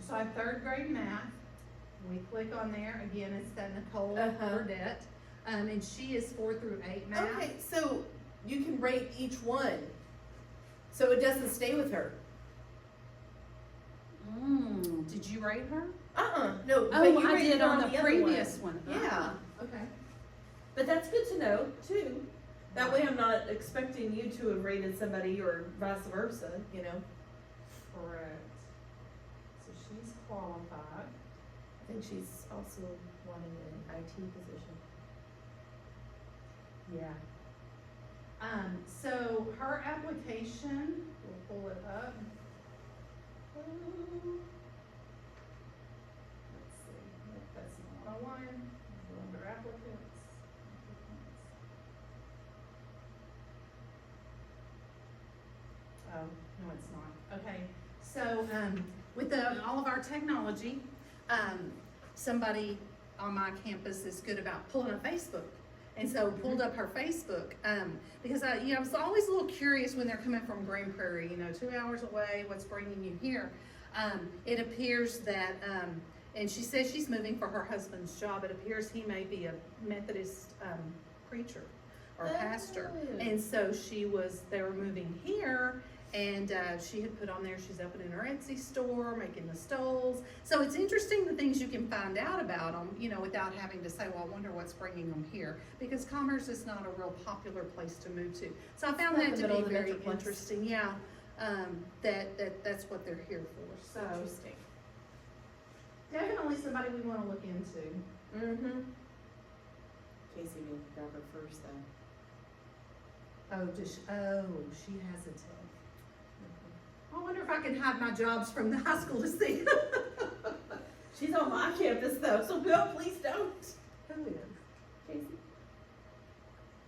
[SPEAKER 1] So I have 3rd grade math. We click on there, again, it's that Nicole
[SPEAKER 4] Uh-huh.
[SPEAKER 1] Burdette, and she is 4 through 8 math.
[SPEAKER 4] Okay, so you can rate each one, so it doesn't stay with her.
[SPEAKER 1] Did you rate her?
[SPEAKER 4] No, but
[SPEAKER 1] Oh,
[SPEAKER 4] you
[SPEAKER 1] I
[SPEAKER 4] rated
[SPEAKER 1] did
[SPEAKER 4] her
[SPEAKER 1] on the
[SPEAKER 4] other
[SPEAKER 1] previous
[SPEAKER 4] one.
[SPEAKER 1] one.
[SPEAKER 4] Yeah.
[SPEAKER 1] Okay.
[SPEAKER 4] But that's good to know, too. That way I'm not expecting you to have rated somebody or vice versa, you know?
[SPEAKER 1] Correct. So she's qualified.
[SPEAKER 4] I think she's also wanting an IT position.
[SPEAKER 1] Yeah. So her application, we'll pull it up. Let's see, nope, that's not what I wanted. Go under applicants. Oh, no, it's not. Okay, so, with all of our technology, somebody on my campus is good about pulling up Facebook. And so pulled up her Facebook, because I was always a little curious when they're coming from Green Prairie, 2 hours away, what's bringing you here? It appears that, and she says she's moving for her husband's job. It appears he may be a Methodist, preacher or pastor.
[SPEAKER 4] Oh.
[SPEAKER 1] And so they were moving here, and she had put on there, she's opening her Etsy store, making the stoles. So it's interesting the things you can find out about them, without having to say, well, I wonder what's bringing them here. Because Commerce is not a real popular place to move to. So I found
[SPEAKER 4] Not
[SPEAKER 1] that
[SPEAKER 4] the
[SPEAKER 1] to
[SPEAKER 4] middle
[SPEAKER 1] be
[SPEAKER 4] of the
[SPEAKER 1] very
[SPEAKER 4] Metroplex.
[SPEAKER 1] interesting, yeah. That's what they're here for, so.
[SPEAKER 4] Interesting.
[SPEAKER 1] Definitely somebody we wanna look into.
[SPEAKER 4] Mm-hmm. Casey will grab her first then.
[SPEAKER 1] She has a tech. I wonder if I can hide my jobs from the high school to see.
[SPEAKER 4] She's on my campus though, so no, please don't.
[SPEAKER 1] Who is?
[SPEAKER 4] Casey.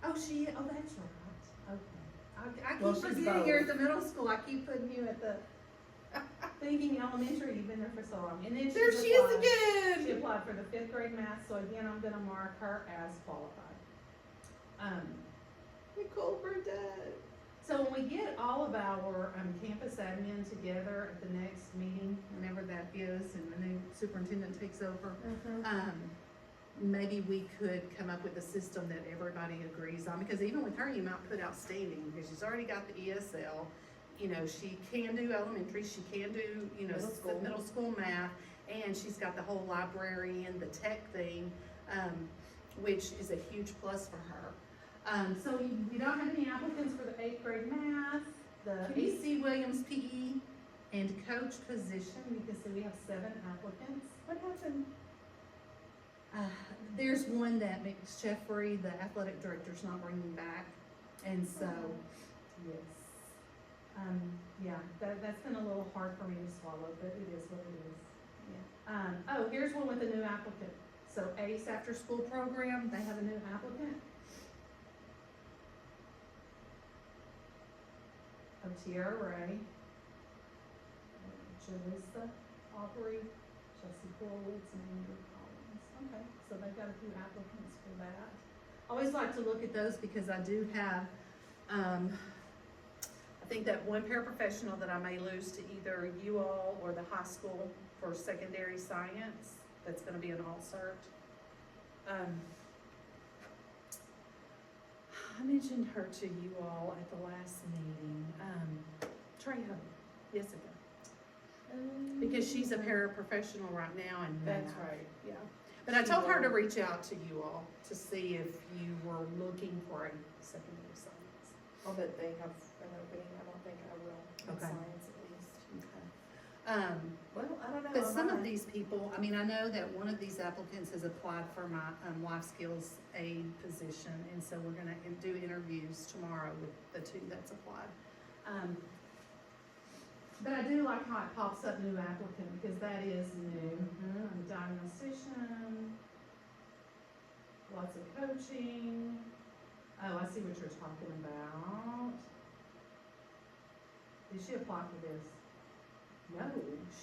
[SPEAKER 1] Oh, that's right. Okay. I
[SPEAKER 4] Well,
[SPEAKER 1] keep
[SPEAKER 4] she's
[SPEAKER 1] forgetting you're at
[SPEAKER 4] both.
[SPEAKER 1] the middle school. I keep putting you at the, thinking elementary, you've been there for so long. And then
[SPEAKER 4] There
[SPEAKER 1] she's
[SPEAKER 4] she is
[SPEAKER 1] applied- She
[SPEAKER 4] again.
[SPEAKER 1] applied for the 5th grade math, so again, I'm gonna mark her as qualified.
[SPEAKER 4] Nicole Burdett.
[SPEAKER 1] So when we get all of our, campus admin together at the next meeting, whenever that is, and the new superintendent takes over, maybe we could come up with a system that everybody agrees on, because even with her, you might put outstanding, because she's already got the ESL. You know, she can do elementary, she can do, middle school math, and she's got the whole library and the tech thing, which is a huge plus for her. So we don't have any applicants for the 8th grade math, the AC Williams PE, and coach position. You can see we have 7 applicants. What happened? There's one that Jeffrey, the athletic director's not bringing back, and so, yes. Yeah, that's been a little hard for me to swallow, but it is what it is. Yeah. Oh, here's one with a new applicant. So ACE after school program, they have a new applicant. Tiara Ray, Jalissa Aubrey, Jesse Horowitz, and Andrew Collins. Okay, so they've got a few applicants for that. I always like to look at those because I do have, I think that one paraprofessional that I may lose to either you all or the high school for secondary science, that's gonna be an alt-cert. I mentioned her to you all at the last meeting, Trejo, Jessica, because she's a paraprofessional right now and
[SPEAKER 4] That's right.
[SPEAKER 1] yeah. But I told her to reach out to you all to see if you were looking for a secondary science.
[SPEAKER 4] I'll bet they have an opening, I don't think I will, in
[SPEAKER 1] Okay.
[SPEAKER 4] science at least.
[SPEAKER 1] Okay.
[SPEAKER 4] Well, I don't know.
[SPEAKER 1] But
[SPEAKER 4] I
[SPEAKER 1] some of
[SPEAKER 4] might.
[SPEAKER 1] these people, I mean, I know that one of these applicants has applied for my, life skills aid position, and so we're gonna do interviews tomorrow with the 2 that's applied. But I do like how it pops up new applicant, because that is new. Diagnostician, lots of coaching. Oh, I see what you're talking about. Did she apply for this? No,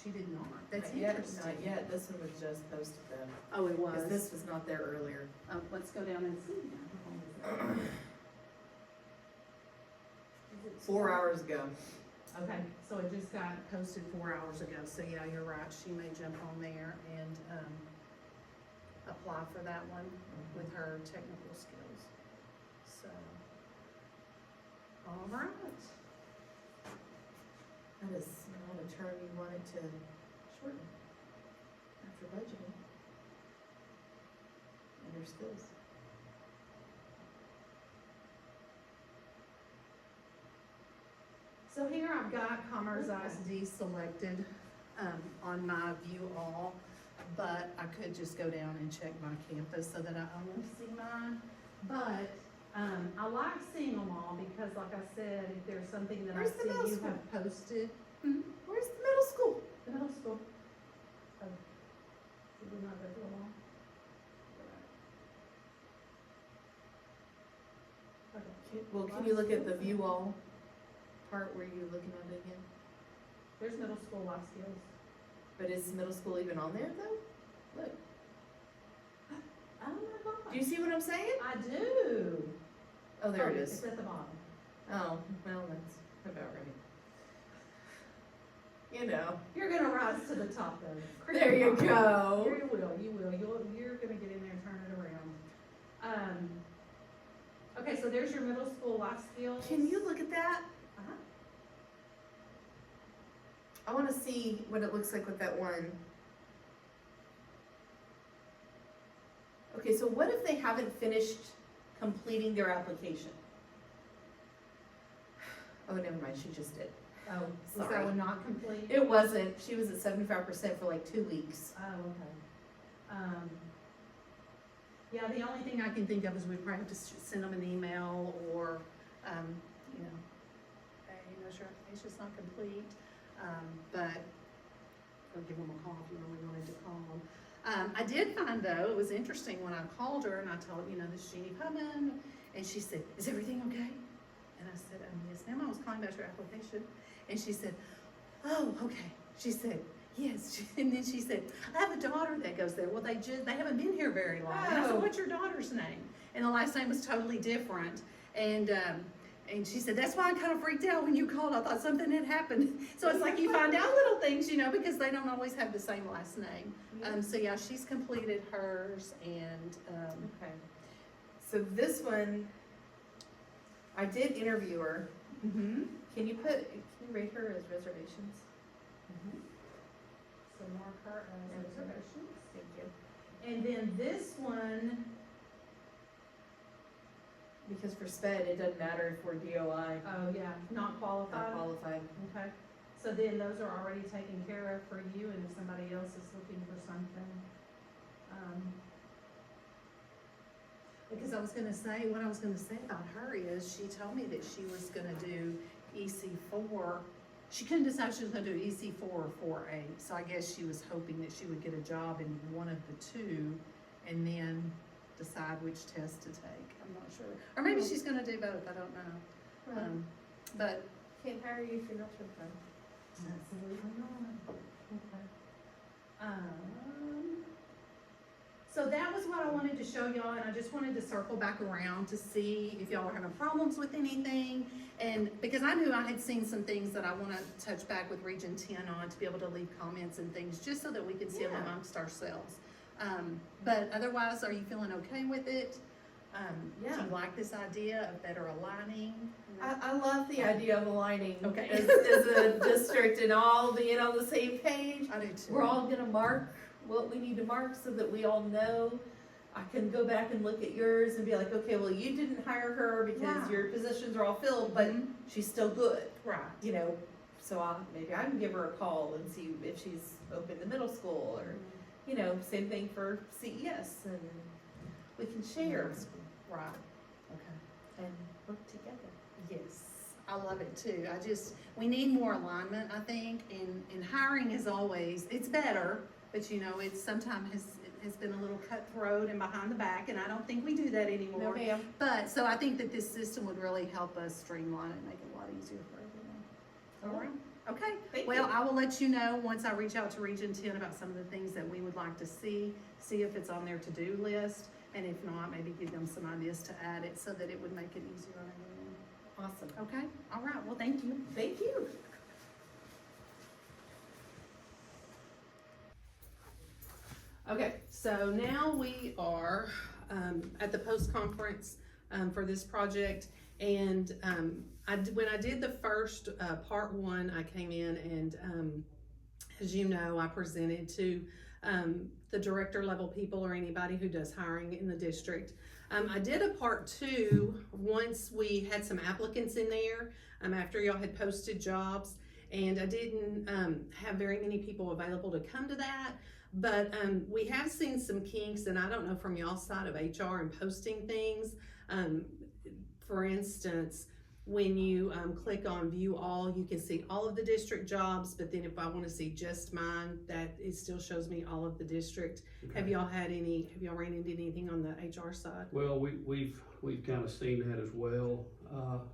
[SPEAKER 1] she did not. That's
[SPEAKER 4] Not yet,
[SPEAKER 1] interesting.
[SPEAKER 4] not yet, this one was just posted though,
[SPEAKER 1] Oh, it was.
[SPEAKER 4] because this was not there earlier.
[SPEAKER 1] Let's go down and see.
[SPEAKER 4] 4 hours ago.
[SPEAKER 1] Okay, so it just got posted 4 hours ago, so yeah, you're right, she may jump on there and, apply for that one with her technical skills, so. All right.
[SPEAKER 4] That is not a term you wanted to shorten after budgeting. And your skills.
[SPEAKER 1] So here I've got Commerce ISD selected, on my view all, but I could just go down and check my campus so that I only see mine. But, I like seeing them all because like I said, if there's something that I
[SPEAKER 4] Where's the
[SPEAKER 1] see
[SPEAKER 4] middle
[SPEAKER 1] you
[SPEAKER 4] school?
[SPEAKER 1] have posted.
[SPEAKER 4] Where's the middle school?
[SPEAKER 1] The middle school. Oh, did we not go through them all? Okay.
[SPEAKER 4] Well, can you look at the view all part where you're looking at it again?
[SPEAKER 1] There's middle school life skills.
[SPEAKER 4] But is middle school even on there though? Look,
[SPEAKER 1] Oh my God.
[SPEAKER 4] do you see what I'm saying?
[SPEAKER 1] I do.
[SPEAKER 4] Oh, there it
[SPEAKER 1] It's
[SPEAKER 4] is.
[SPEAKER 1] at the bottom.
[SPEAKER 4] Oh, well, that's about right. You know,
[SPEAKER 1] You're gonna rise to the top though.
[SPEAKER 4] there you go.
[SPEAKER 1] You will, you're gonna get in there and turn it around. Okay, so there's your middle school life skills.
[SPEAKER 4] Can you look at that?
[SPEAKER 1] Uh-huh.
[SPEAKER 4] I wanna see what it looks like with that one. Okay, so what if they haven't finished completing their application? Oh, never mind, she just did.
[SPEAKER 1] Oh, was
[SPEAKER 4] Sorry.
[SPEAKER 1] that one not complete?
[SPEAKER 4] It wasn't, she was at 75% for like 2 weeks.
[SPEAKER 1] Oh, okay. Yeah, the only thing I can think of is we probably have to send them an email or, you know, hey, your application's not complete, but, or give them a call if you really wanted to call them. I did find though, it was interesting when I called her and I told, this is Jeannie Putman, And she said, is everything okay? And I said, yes, ma'am, I was calling about your application. And she said, oh, okay. She said, yes. And then she said, I have a daughter that goes there. Well, they haven't been here very long. And I said,
[SPEAKER 4] Oh.
[SPEAKER 1] what's your daughter's name? And the last name was totally different. And she said, that's why I kind of freaked out when you called. I thought something had happened. So it's like you find out little things, you know, because they don't always have the same last name. So yeah, she's completed hers and,
[SPEAKER 4] Okay. So this one, I did interview her. Can you rate her as reservations?
[SPEAKER 1] so mark her as reservations.
[SPEAKER 4] Thank you.
[SPEAKER 1] And then this one,
[SPEAKER 4] Because for sped, it doesn't matter if we're DOI,
[SPEAKER 1] oh yeah, not qualified.
[SPEAKER 4] not qualified.
[SPEAKER 1] Okay, so then those are already taken care of for you, and if somebody else is looking for something. Because what I was gonna say about her is, she told me that she was gonna do EC4. She couldn't decide if she was gonna do EC4 or 4A, so I guess she was hoping that she would get a job in one of the two, and then decide which test to take. I'm not sure, or maybe she's gonna do both, I don't know. But
[SPEAKER 4] Can't hire you if you're not certified.
[SPEAKER 1] absolutely not. Okay. So that was what I wanted to show y'all, and I just wanted to circle back around to see if y'all were having problems with anything. And because I knew I had seen some things that I wanna touch back with Region 10 on, to be able to leave comments and things, just so that we can see them
[SPEAKER 4] Yeah.
[SPEAKER 1] amongst ourselves. But otherwise, are you feeling okay with it? Do
[SPEAKER 4] Yeah.
[SPEAKER 1] you like this idea of better aligning?
[SPEAKER 4] I love the idea of aligning
[SPEAKER 1] Okay.
[SPEAKER 4] as a district and all being on the same page.
[SPEAKER 1] I do too.
[SPEAKER 4] We're all gonna mark what we need to mark so that we all know. I can go back and look at yours and be like, okay, well, you didn't hire her because
[SPEAKER 1] Right.
[SPEAKER 4] your positions are all filled, but
[SPEAKER 1] Mhm.
[SPEAKER 4] she's still good,
[SPEAKER 1] Right.
[SPEAKER 4] you know? So maybe I can give her a call and see if she's open to middle school, or, you know, same thing for CES, and we can share
[SPEAKER 1] Right, okay.
[SPEAKER 4] and work together.
[SPEAKER 1] Yes, I love it too. We need more alignment, I think, and hiring is always, it's better, but you know, it's sometimes has been a little cutthroat and behind the back, and I don't think we do that
[SPEAKER 4] No,
[SPEAKER 1] anymore.
[SPEAKER 4] ma'am.
[SPEAKER 1] But, so I think that this system would really help us streamline and make it a lot easier for everyone. All right, okay.
[SPEAKER 4] Thank
[SPEAKER 1] Well,
[SPEAKER 4] you.
[SPEAKER 1] I will let you know once I reach out to Region 10 about some of the things that we would like to see if it's on their to-do list, and if not, maybe give them some ideas to add it so that it would make it easier on everyone.
[SPEAKER 4] Awesome.
[SPEAKER 1] Okay, all right, well, thank you.
[SPEAKER 4] Thank you.
[SPEAKER 1] Okay, so now we are at the post-conference for this project, and when I did the first part one, I came in and as you know, I presented to the director level people or anybody who does hiring in the district. I did a part two once we had some applicants in there, after y'all had posted jobs, and I didn't have very many people available to come to that. But we have seen some kinks, and I don't know from y'all's side of HR and posting things. For instance, when you click on view all, you can see all of the district jobs, but then if I want to see just mine, that it still shows me all of the district.
[SPEAKER 2] Okay.
[SPEAKER 1] Have y'all ran into anything on the HR side?
[SPEAKER 2] Well, we've kind of seen that as well,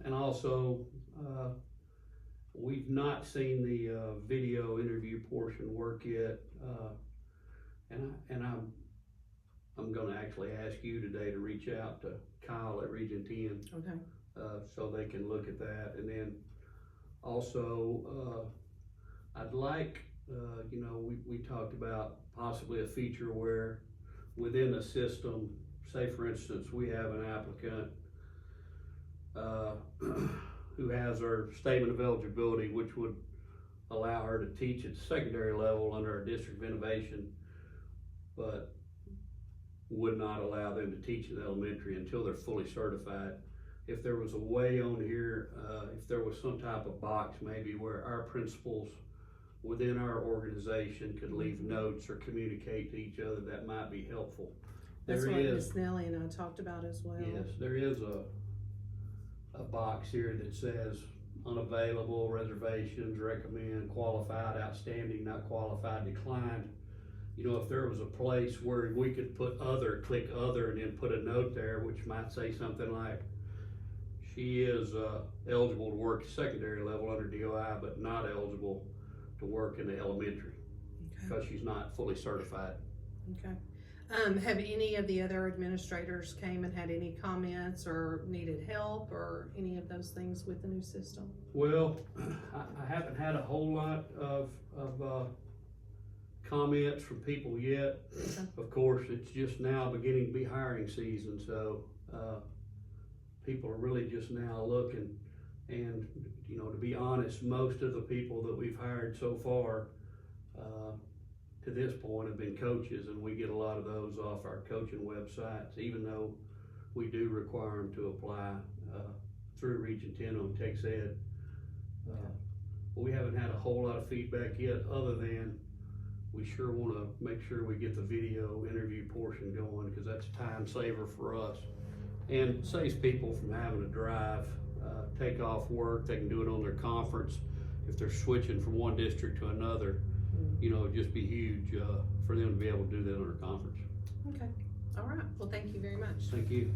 [SPEAKER 2] and also, we've not seen the, video interview portion work yet, and I'm gonna actually ask you today to reach out to Kyle at Region 10,
[SPEAKER 1] Okay.
[SPEAKER 2] so they can look at that, and then also, I'd like, you know, we talked about possibly a feature where within the system, say for instance, we have an applicant, who has her statement of eligibility, which would allow her to teach at the secondary level under our district of innovation, but would not allow them to teach in elementary until they're fully certified. If there was a way on here, if there was some type of box maybe where our principals within our organization could leave notes or communicate to each other, that might be helpful.
[SPEAKER 1] That's
[SPEAKER 2] There
[SPEAKER 1] what
[SPEAKER 2] is,
[SPEAKER 1] Miss Nellie and I talked about as well.
[SPEAKER 2] yes, there is a box here that says unavailable, reservations, recommend, qualified, outstanding, not qualified, declined. You know, if there was a place where we could put other, click other, and then put a note there, which might say something like, She is, eligible to work secondary level under DOI, but not eligible to work in the elementary, because she's not fully certified.
[SPEAKER 1] Okay. Have any of the other administrators came and had any comments or needed help or any of those things with the new system?
[SPEAKER 2] Well, I haven't had a whole lot of comments from people yet.
[SPEAKER 1] Okay.
[SPEAKER 2] Of course, it's just now beginning to be hiring season, so, people are really just now looking. And, you know, to be honest, most of the people that we've hired so far, to this point have been coaches, and we get a lot of those off our coaching websites, even though we do require them to apply, through Region 10 on Tex Ed. But we haven't had a whole lot of feedback yet, other than we sure wanna make sure we get the video interview portion going, cause that's a time saver for us. And saves people from having to drive, take off work. They can do it on their conference. If they're switching from one district to another, you know, it'd just be huge, for them to be able to do that on their conference.
[SPEAKER 1] Okay, all right, well, thank you very much.
[SPEAKER 2] Thank you.